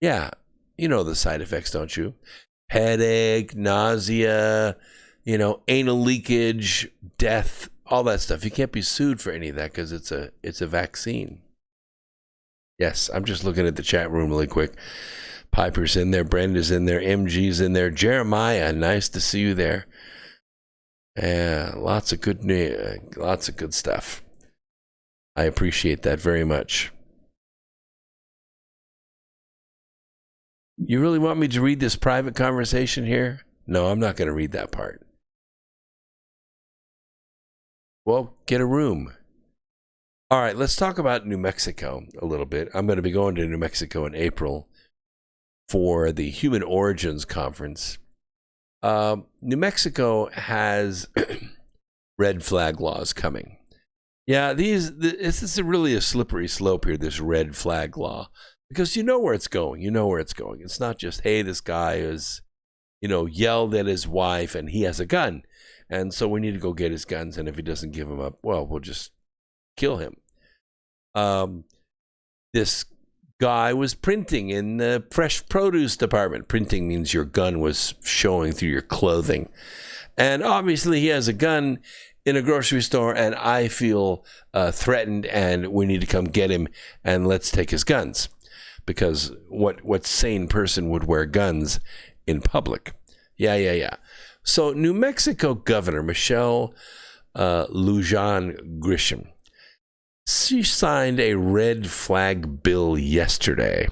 Yeah, you know the side effects, don't you? Headache, nausea, anal leakage, death, all that stuff. You can't be sued for any of that because it's a vaccine. Yes, I'm just looking at the chat room really quick. Piper's in there, Brenda's in there, MG's in there, Jeremiah, nice to see you there. Yeah, lots of good stuff. I appreciate that very much. You really want me to read this private conversation here? No, I'm not going to read that part. Well, get a room. All right, let's talk about New Mexico a little bit. I'm going to be going to New Mexico in April for the Human Origins Conference. New Mexico has red flag laws coming. Yeah, this is really a slippery slope here, this red flag law, because you know where it's going. It's not just, hey, this guy is, yelled at his wife and he has a gun. And so we need to go get his guns. And if he doesn't give them up, well, we'll just kill him. This guy was printing in the fresh produce department. Printing means your gun was showing through your clothing. And obviously he has a gun in a grocery store, and I feel threatened, and we need to come get him, and let's take his guns. Because what sane person would wear guns in public? Yeah. So New Mexico Governor Michelle Lujan Grisham, she signed a red flag bill yesterday,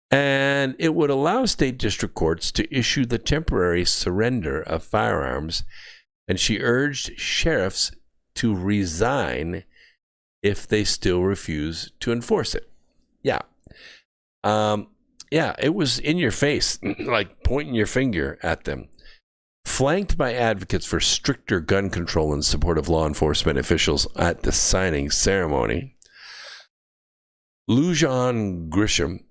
and it would allow state district courts to issue the temporary surrender of firearms, and she urged sheriffs to resign if they still refuse to enforce it. Yeah. Yeah, it was in your face, like pointing your finger at them. Flanked by advocates for stricter gun control in support of law enforcement officials at the signing ceremony, Lujan Grisham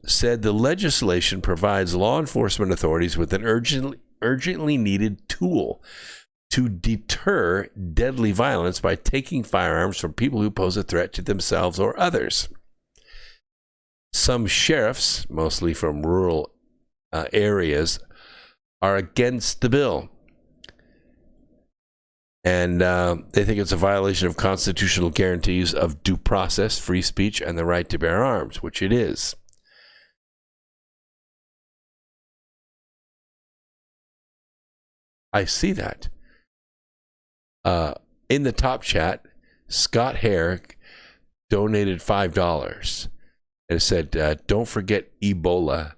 said the legislation provides law enforcement authorities with an urgently needed tool to deter deadly violence by taking firearms from people who pose a threat to themselves or others. Some sheriffs, mostly from rural areas, are against the bill. And they think it's a violation of constitutional guarantees of due process, free speech, and the right to bear arms, which it is. I see that. In the top chat, Scott Hare donated $5 and said, don't forget Ebola,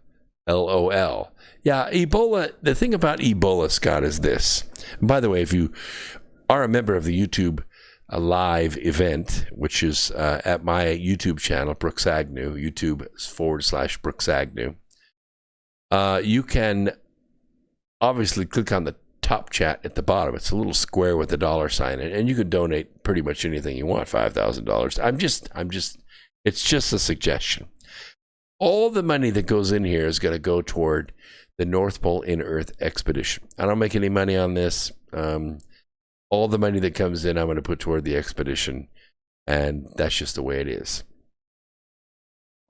LOL. Yeah, Ebola, the thing about Ebola, Scott, is this. And by the way, if you are a member of the YouTube live event, which is at my YouTube channel, Brooks Agnew, YouTube/Brooks Agnew, you can obviously click on the top chat at the bottom. It's a little square with a dollar sign in it, and you can donate pretty much anything you want, $5,000. It's just a suggestion. All the money that goes in here is going to go toward the North Pole in-Earth expedition. I don't make any money on this. All the money that comes in, I'm going to put toward the expedition, and that's just the way it is.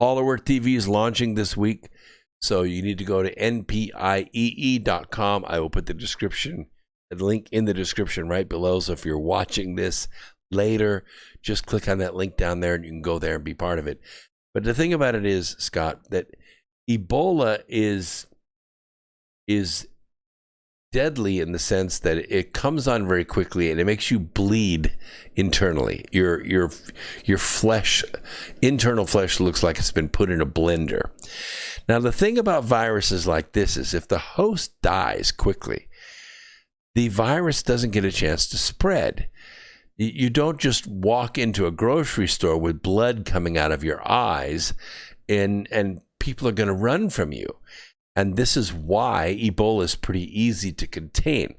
Hollerworth TV is launching this week, so you need to go to npiee.com. I will put the link in the description right below, so if you're watching this later, just click on that link down there, and you can go there and be part of it. But the thing about it is, Scott, that Ebola is deadly in the sense that it comes on very quickly and it makes you bleed internally. Your flesh, internal flesh, looks like it's been put in a blender. Now, the thing about viruses like this is if the host dies quickly, the virus doesn't get a chance to spread. You don't just walk into a grocery store with blood coming out of your eyes and people are going to run from you. And this is why Ebola is pretty easy to contain.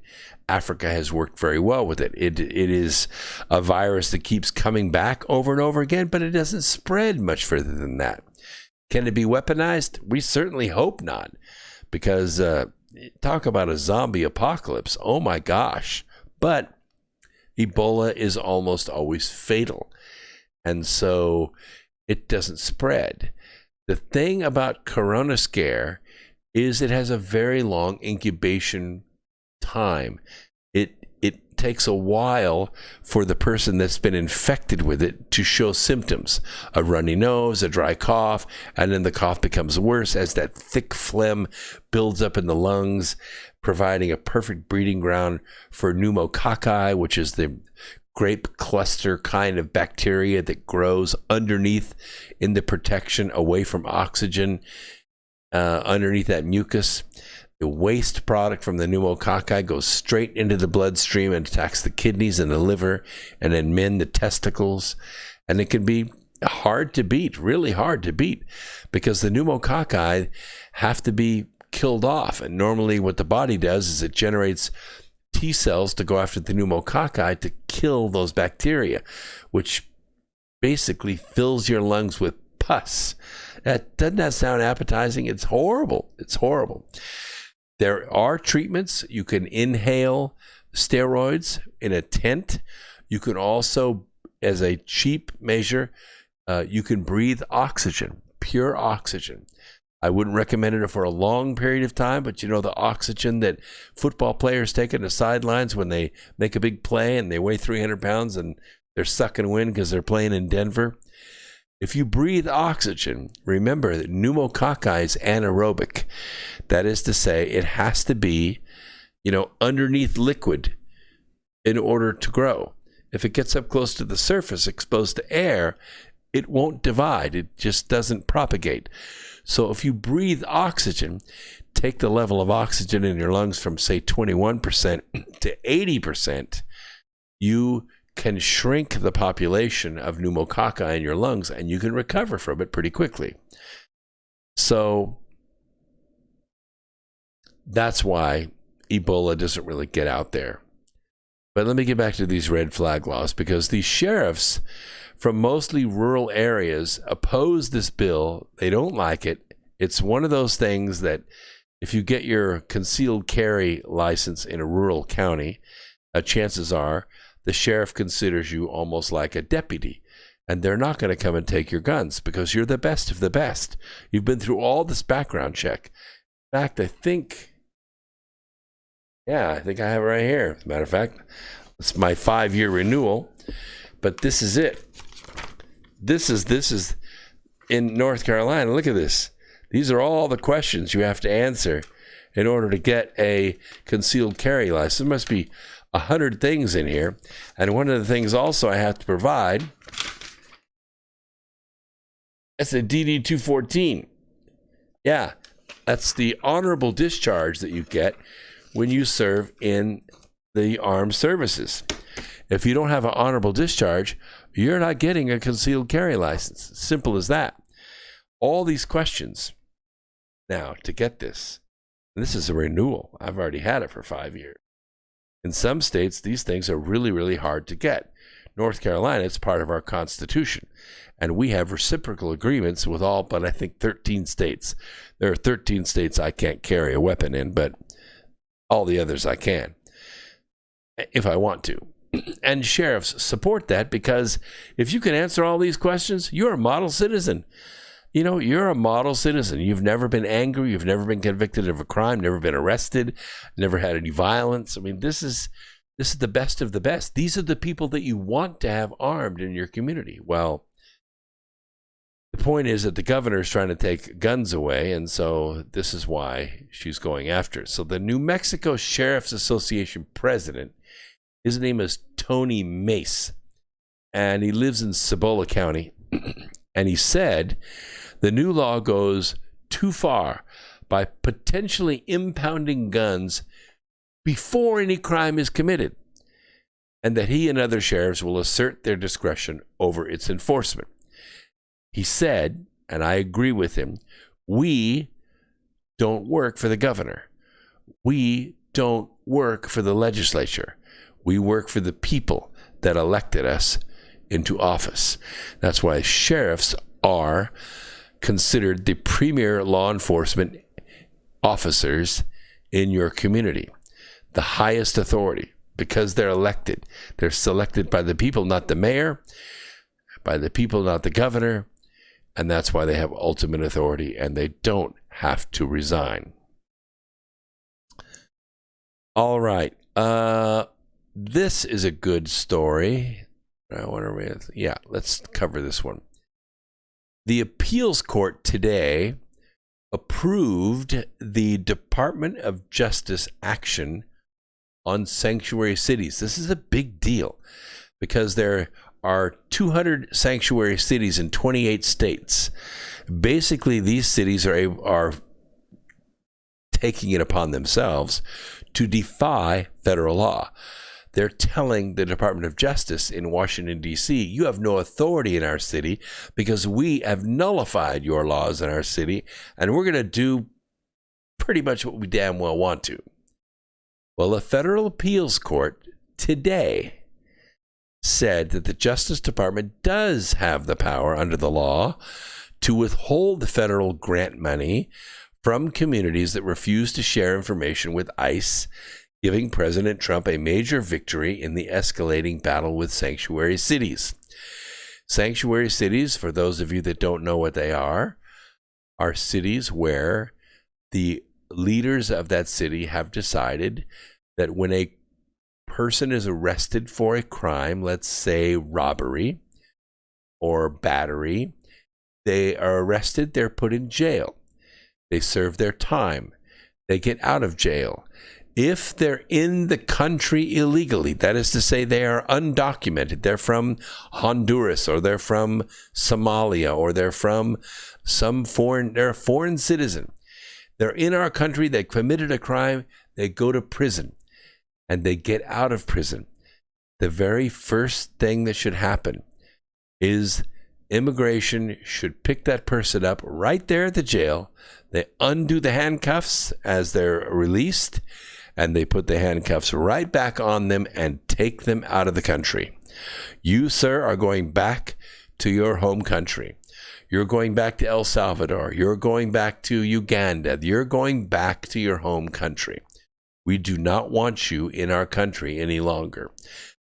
Africa has worked very well with it. It is a virus that keeps coming back over and over again, but it doesn't spread much further than that. Can it be weaponized? We certainly hope not, because talk about a zombie apocalypse. Oh my gosh. But Ebola is almost always fatal, and so it doesn't spread. The thing about Corona Scare is it has a very long incubation time. It takes a while for the person that's been infected with it to show symptoms. A runny nose, a dry cough, and then the cough becomes worse as that thick phlegm builds up in the lungs, providing a perfect breeding ground for pneumococci, which is the grape cluster kind of bacteria that grows underneath in the protection away from oxygen, underneath that mucus. The waste product from the pneumococci goes straight into the bloodstream and attacks the kidneys and the liver, and in men, the testicles. And it can be hard to beat, really hard to beat, because the pneumococci have to be killed off. And normally what the body does is it generates T cells to go after the pneumococci to kill those bacteria, which basically fills your lungs with pus. Doesn't that sound appetizing? It's horrible. It's horrible. There are treatments. You can inhale steroids in a tent. You can also, as a cheap measure, you can breathe oxygen, pure oxygen. I wouldn't recommend it for a long period of time, but you know the oxygen that football players take on the sidelines when they make a big play and they weigh 300 pounds and they're sucking wind because they're playing in Denver. If you breathe oxygen, remember that pneumococci is anaerobic. That is to say, it has to be, underneath liquid in order to grow. If it gets up close to the surface, exposed to air, it won't divide. It just doesn't propagate. So if you breathe oxygen, take the level of oxygen in your lungs from, say, 21% to 80%, you can shrink the population of pneumococci in your lungs, and you can recover from it pretty quickly. So that's why Ebola doesn't really get out there. But let me get back to these red flag laws, because these sheriffs from mostly rural areas oppose this bill. They don't like it. It's one of those things that if you get your concealed carry license in a rural county, chances are the sheriff considers you almost like a deputy, and they're not going to come and take your guns because you're the best of the best. You've been through all this background check. In fact, I think I have it right here. As a matter of fact, it's my 5-year renewal, but this is it. This is in North Carolina. Look at this. These are all the questions you have to answer in order to get a concealed carry license. There must be 100 things in here. And one of the things also I have to provide, that's a DD 214. Yeah, that's the honorable discharge that you get when you serve in the armed services. If you don't have an honorable discharge, you're not getting a concealed carry license. Simple as that. All these questions. Now, to get this, and this is a renewal. I've already had it for 5 years. In some states, these things are really, really hard to get. North Carolina, it's part of our Constitution. And we have reciprocal agreements with all but I think 13 states. There are 13 states I can't carry a weapon in, but all the others I can, if I want to. And sheriffs support that, because if you can answer all these questions, you're a model citizen. You know, you're a model citizen. You've never been angry. You've never been convicted of a crime, never been arrested, never had any violence. I mean, this is the best of the best. These are the people that you want to have armed in your community. Well, the point is that the governor is trying to take guns away, and so this is why she's going after it. So the New Mexico Sheriff's Association president, his name is Tony Mace, and he lives in Cibola County, and he said the new law goes too far by potentially impounding guns before any crime is committed, and that he and other sheriffs will assert their discretion over its enforcement. He said, and I agree with him, we don't work for the governor. We don't work for the legislature. We work for the people that elected us into office. That's why sheriffs are considered the premier law enforcement officers in your community, the highest authority, because they're elected. They're selected by the people, not the mayor, by the people, not the governor, and that's why they have ultimate authority, and they don't have to resign. All right. This is a good story. Let's cover this one. The appeals court today approved the Department of Justice action on sanctuary cities. This is a big deal because there are 200 sanctuary cities in 28 states. Basically, these cities are taking it upon themselves to defy federal law. They're telling the Department of Justice in Washington, D.C., you have no authority in our city because we have nullified your laws in our city, and we're going to do pretty much what we damn well want to. Well, the federal appeals court today said that the Justice Department does have the power under the law to withhold the federal grant money from communities that refuse to share information with ICE, giving President Trump a major victory in the escalating battle with sanctuary cities. Sanctuary cities, for those of you that don't know what they are cities where the leaders of that city have decided that when a person is arrested for a crime, let's say robbery or battery, they are arrested, they're put in jail. They serve their time. They get out of jail. If they're in the country illegally, that is to say they are undocumented, they're from Honduras or they're from Somalia or they're from they're a foreign citizen. They're in our country, they committed a crime, they go to prison and they get out of prison. The very first thing that should happen is Immigration should pick that person up right there at the jail. They undo the handcuffs as they're released, and they put the handcuffs right back on them and take them out of the country. You, sir, are going back to your home country. You're going back to El Salvador. You're going back to Uganda. You're going back to your home country. We do not want you in our country any longer.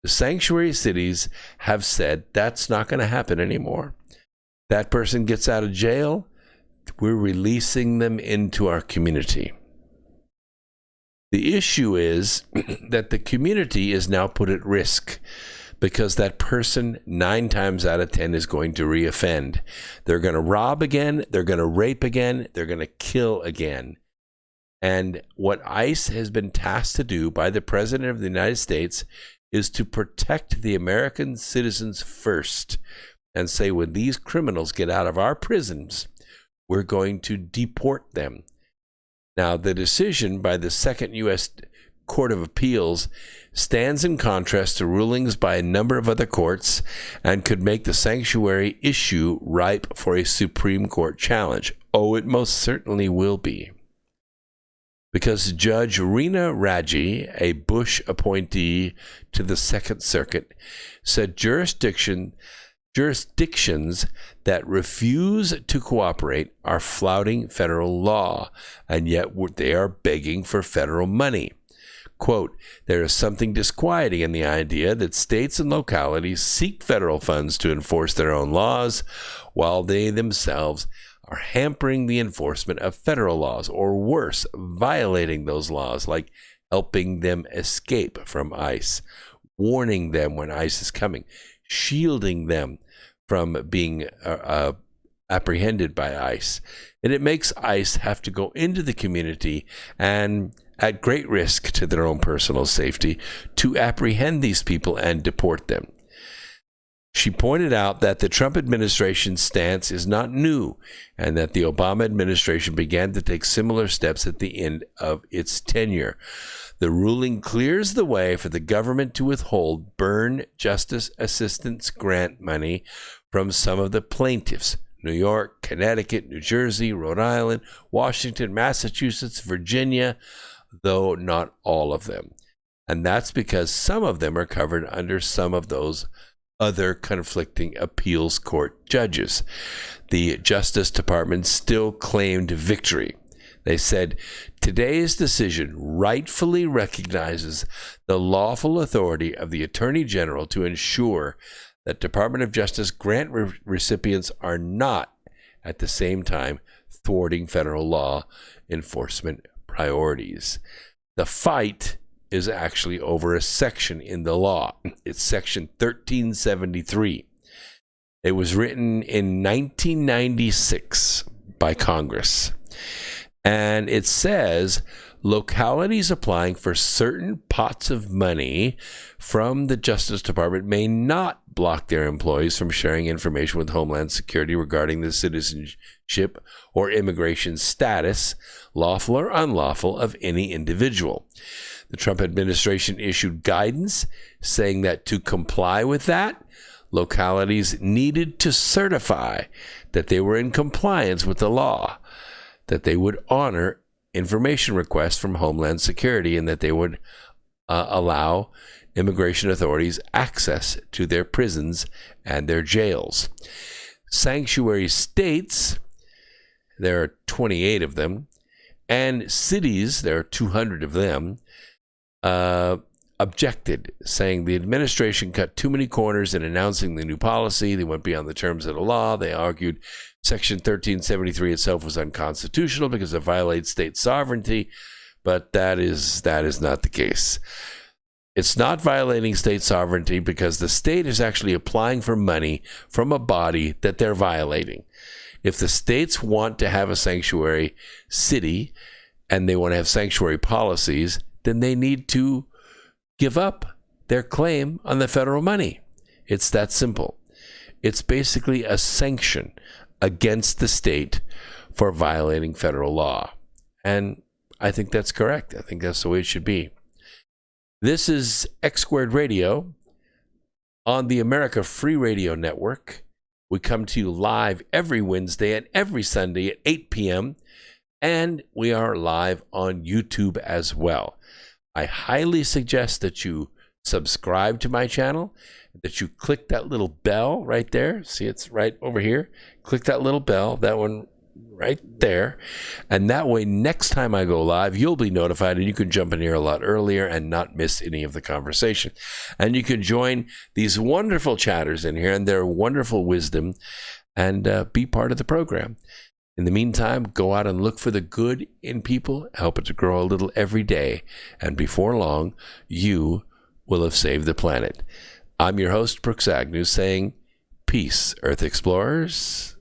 The sanctuary cities have said that's not going to happen anymore. That person gets out of jail, we're releasing them into our community. The issue is that the community is now put at risk because that person 9 times out of 10 is going to reoffend. They're going to rob again, they're going to rape again, they're going to kill again. And what ICE has been tasked to do by the President of the United States is to protect the American citizens first and say, when these criminals get out of our prisons, we're going to deport them. Now, the decision by the Second U.S. Court of Appeals stands in contrast to rulings by a number of other courts and could make the sanctuary issue ripe for a Supreme Court challenge. Oh, it most certainly will be. Because Judge Rena Raggi, a Bush appointee to the Second Circuit, said jurisdictions that refuse to cooperate are flouting federal law, and yet they are begging for federal money. Quote, there is something disquieting in the idea that states and localities seek federal funds to enforce their own laws, while they themselves are hampering the enforcement of federal laws, or worse, violating those laws, like helping them escape from ICE, warning them when ICE is coming, shielding them from being apprehended by ICE. And it makes ICE have to go into the community and, at great risk to their own personal safety, to apprehend these people and deport them. She pointed out that the Trump administration's stance is not new and that the Obama administration began to take similar steps at the end of its tenure. The ruling clears the way for the government to withhold burn justice assistance grant money from some of the plaintiffs: New York, Connecticut, New Jersey, Rhode Island, Washington, Massachusetts, Virginia, though not all of them. And that's because some of them are covered under some of those other conflicting appeals court judges. The Justice Department still claimed victory. They said, today's decision rightfully recognizes the lawful authority of the Attorney General to ensure that Department of Justice grant recipients are not, at the same time, thwarting federal law enforcement priorities. The fight is actually over a section in the law. It's section 1373. It was written in 1996 by Congress. And it says localities applying for certain pots of money from the Justice Department may not block their employees from sharing information with Homeland Security regarding the citizenship or immigration status, lawful or unlawful, of any individual. The Trump administration issued guidance saying that to comply with that, localities needed to certify that they were in compliance with the law, that they would honor information requests from Homeland Security, and that they would allow immigration authorities access to their prisons and their jails. Sanctuary states, there are 28 of them, and cities, there are 200 of them, objected, saying the administration cut too many corners in announcing the new policy. They went beyond the terms of the law. They argued Section 1373 itself was unconstitutional because it violates state sovereignty, but that is not the case. It's not violating state sovereignty because the state is actually applying for money from a body that they're violating. If the states want to have a sanctuary city and they want to have sanctuary policies, then they need to give up their claim on the federal money. It's that simple. It's basically a sanction against the state for violating federal law. And I think that's correct. I think that's the way it should be. This is X Squared Radio on the America Free Radio Network We come to you live every Wednesday and every Sunday at 8 p.m., and we are live on YouTube as well. I highly suggest that you subscribe to my channel, that you click that little bell right there. See, it's right over here. Click that little bell, that one right there. And that way, next time I go live, you'll be notified and you can jump in here a lot earlier and not miss any of the conversation. And you can join these wonderful chatters in here and their wonderful wisdom and be part of the program. In the meantime, go out and look for the good in people, help it to grow a little every day, and before long, you will have saved the planet. I'm your host, Brooks Agnew, saying, peace, Earth Explorers.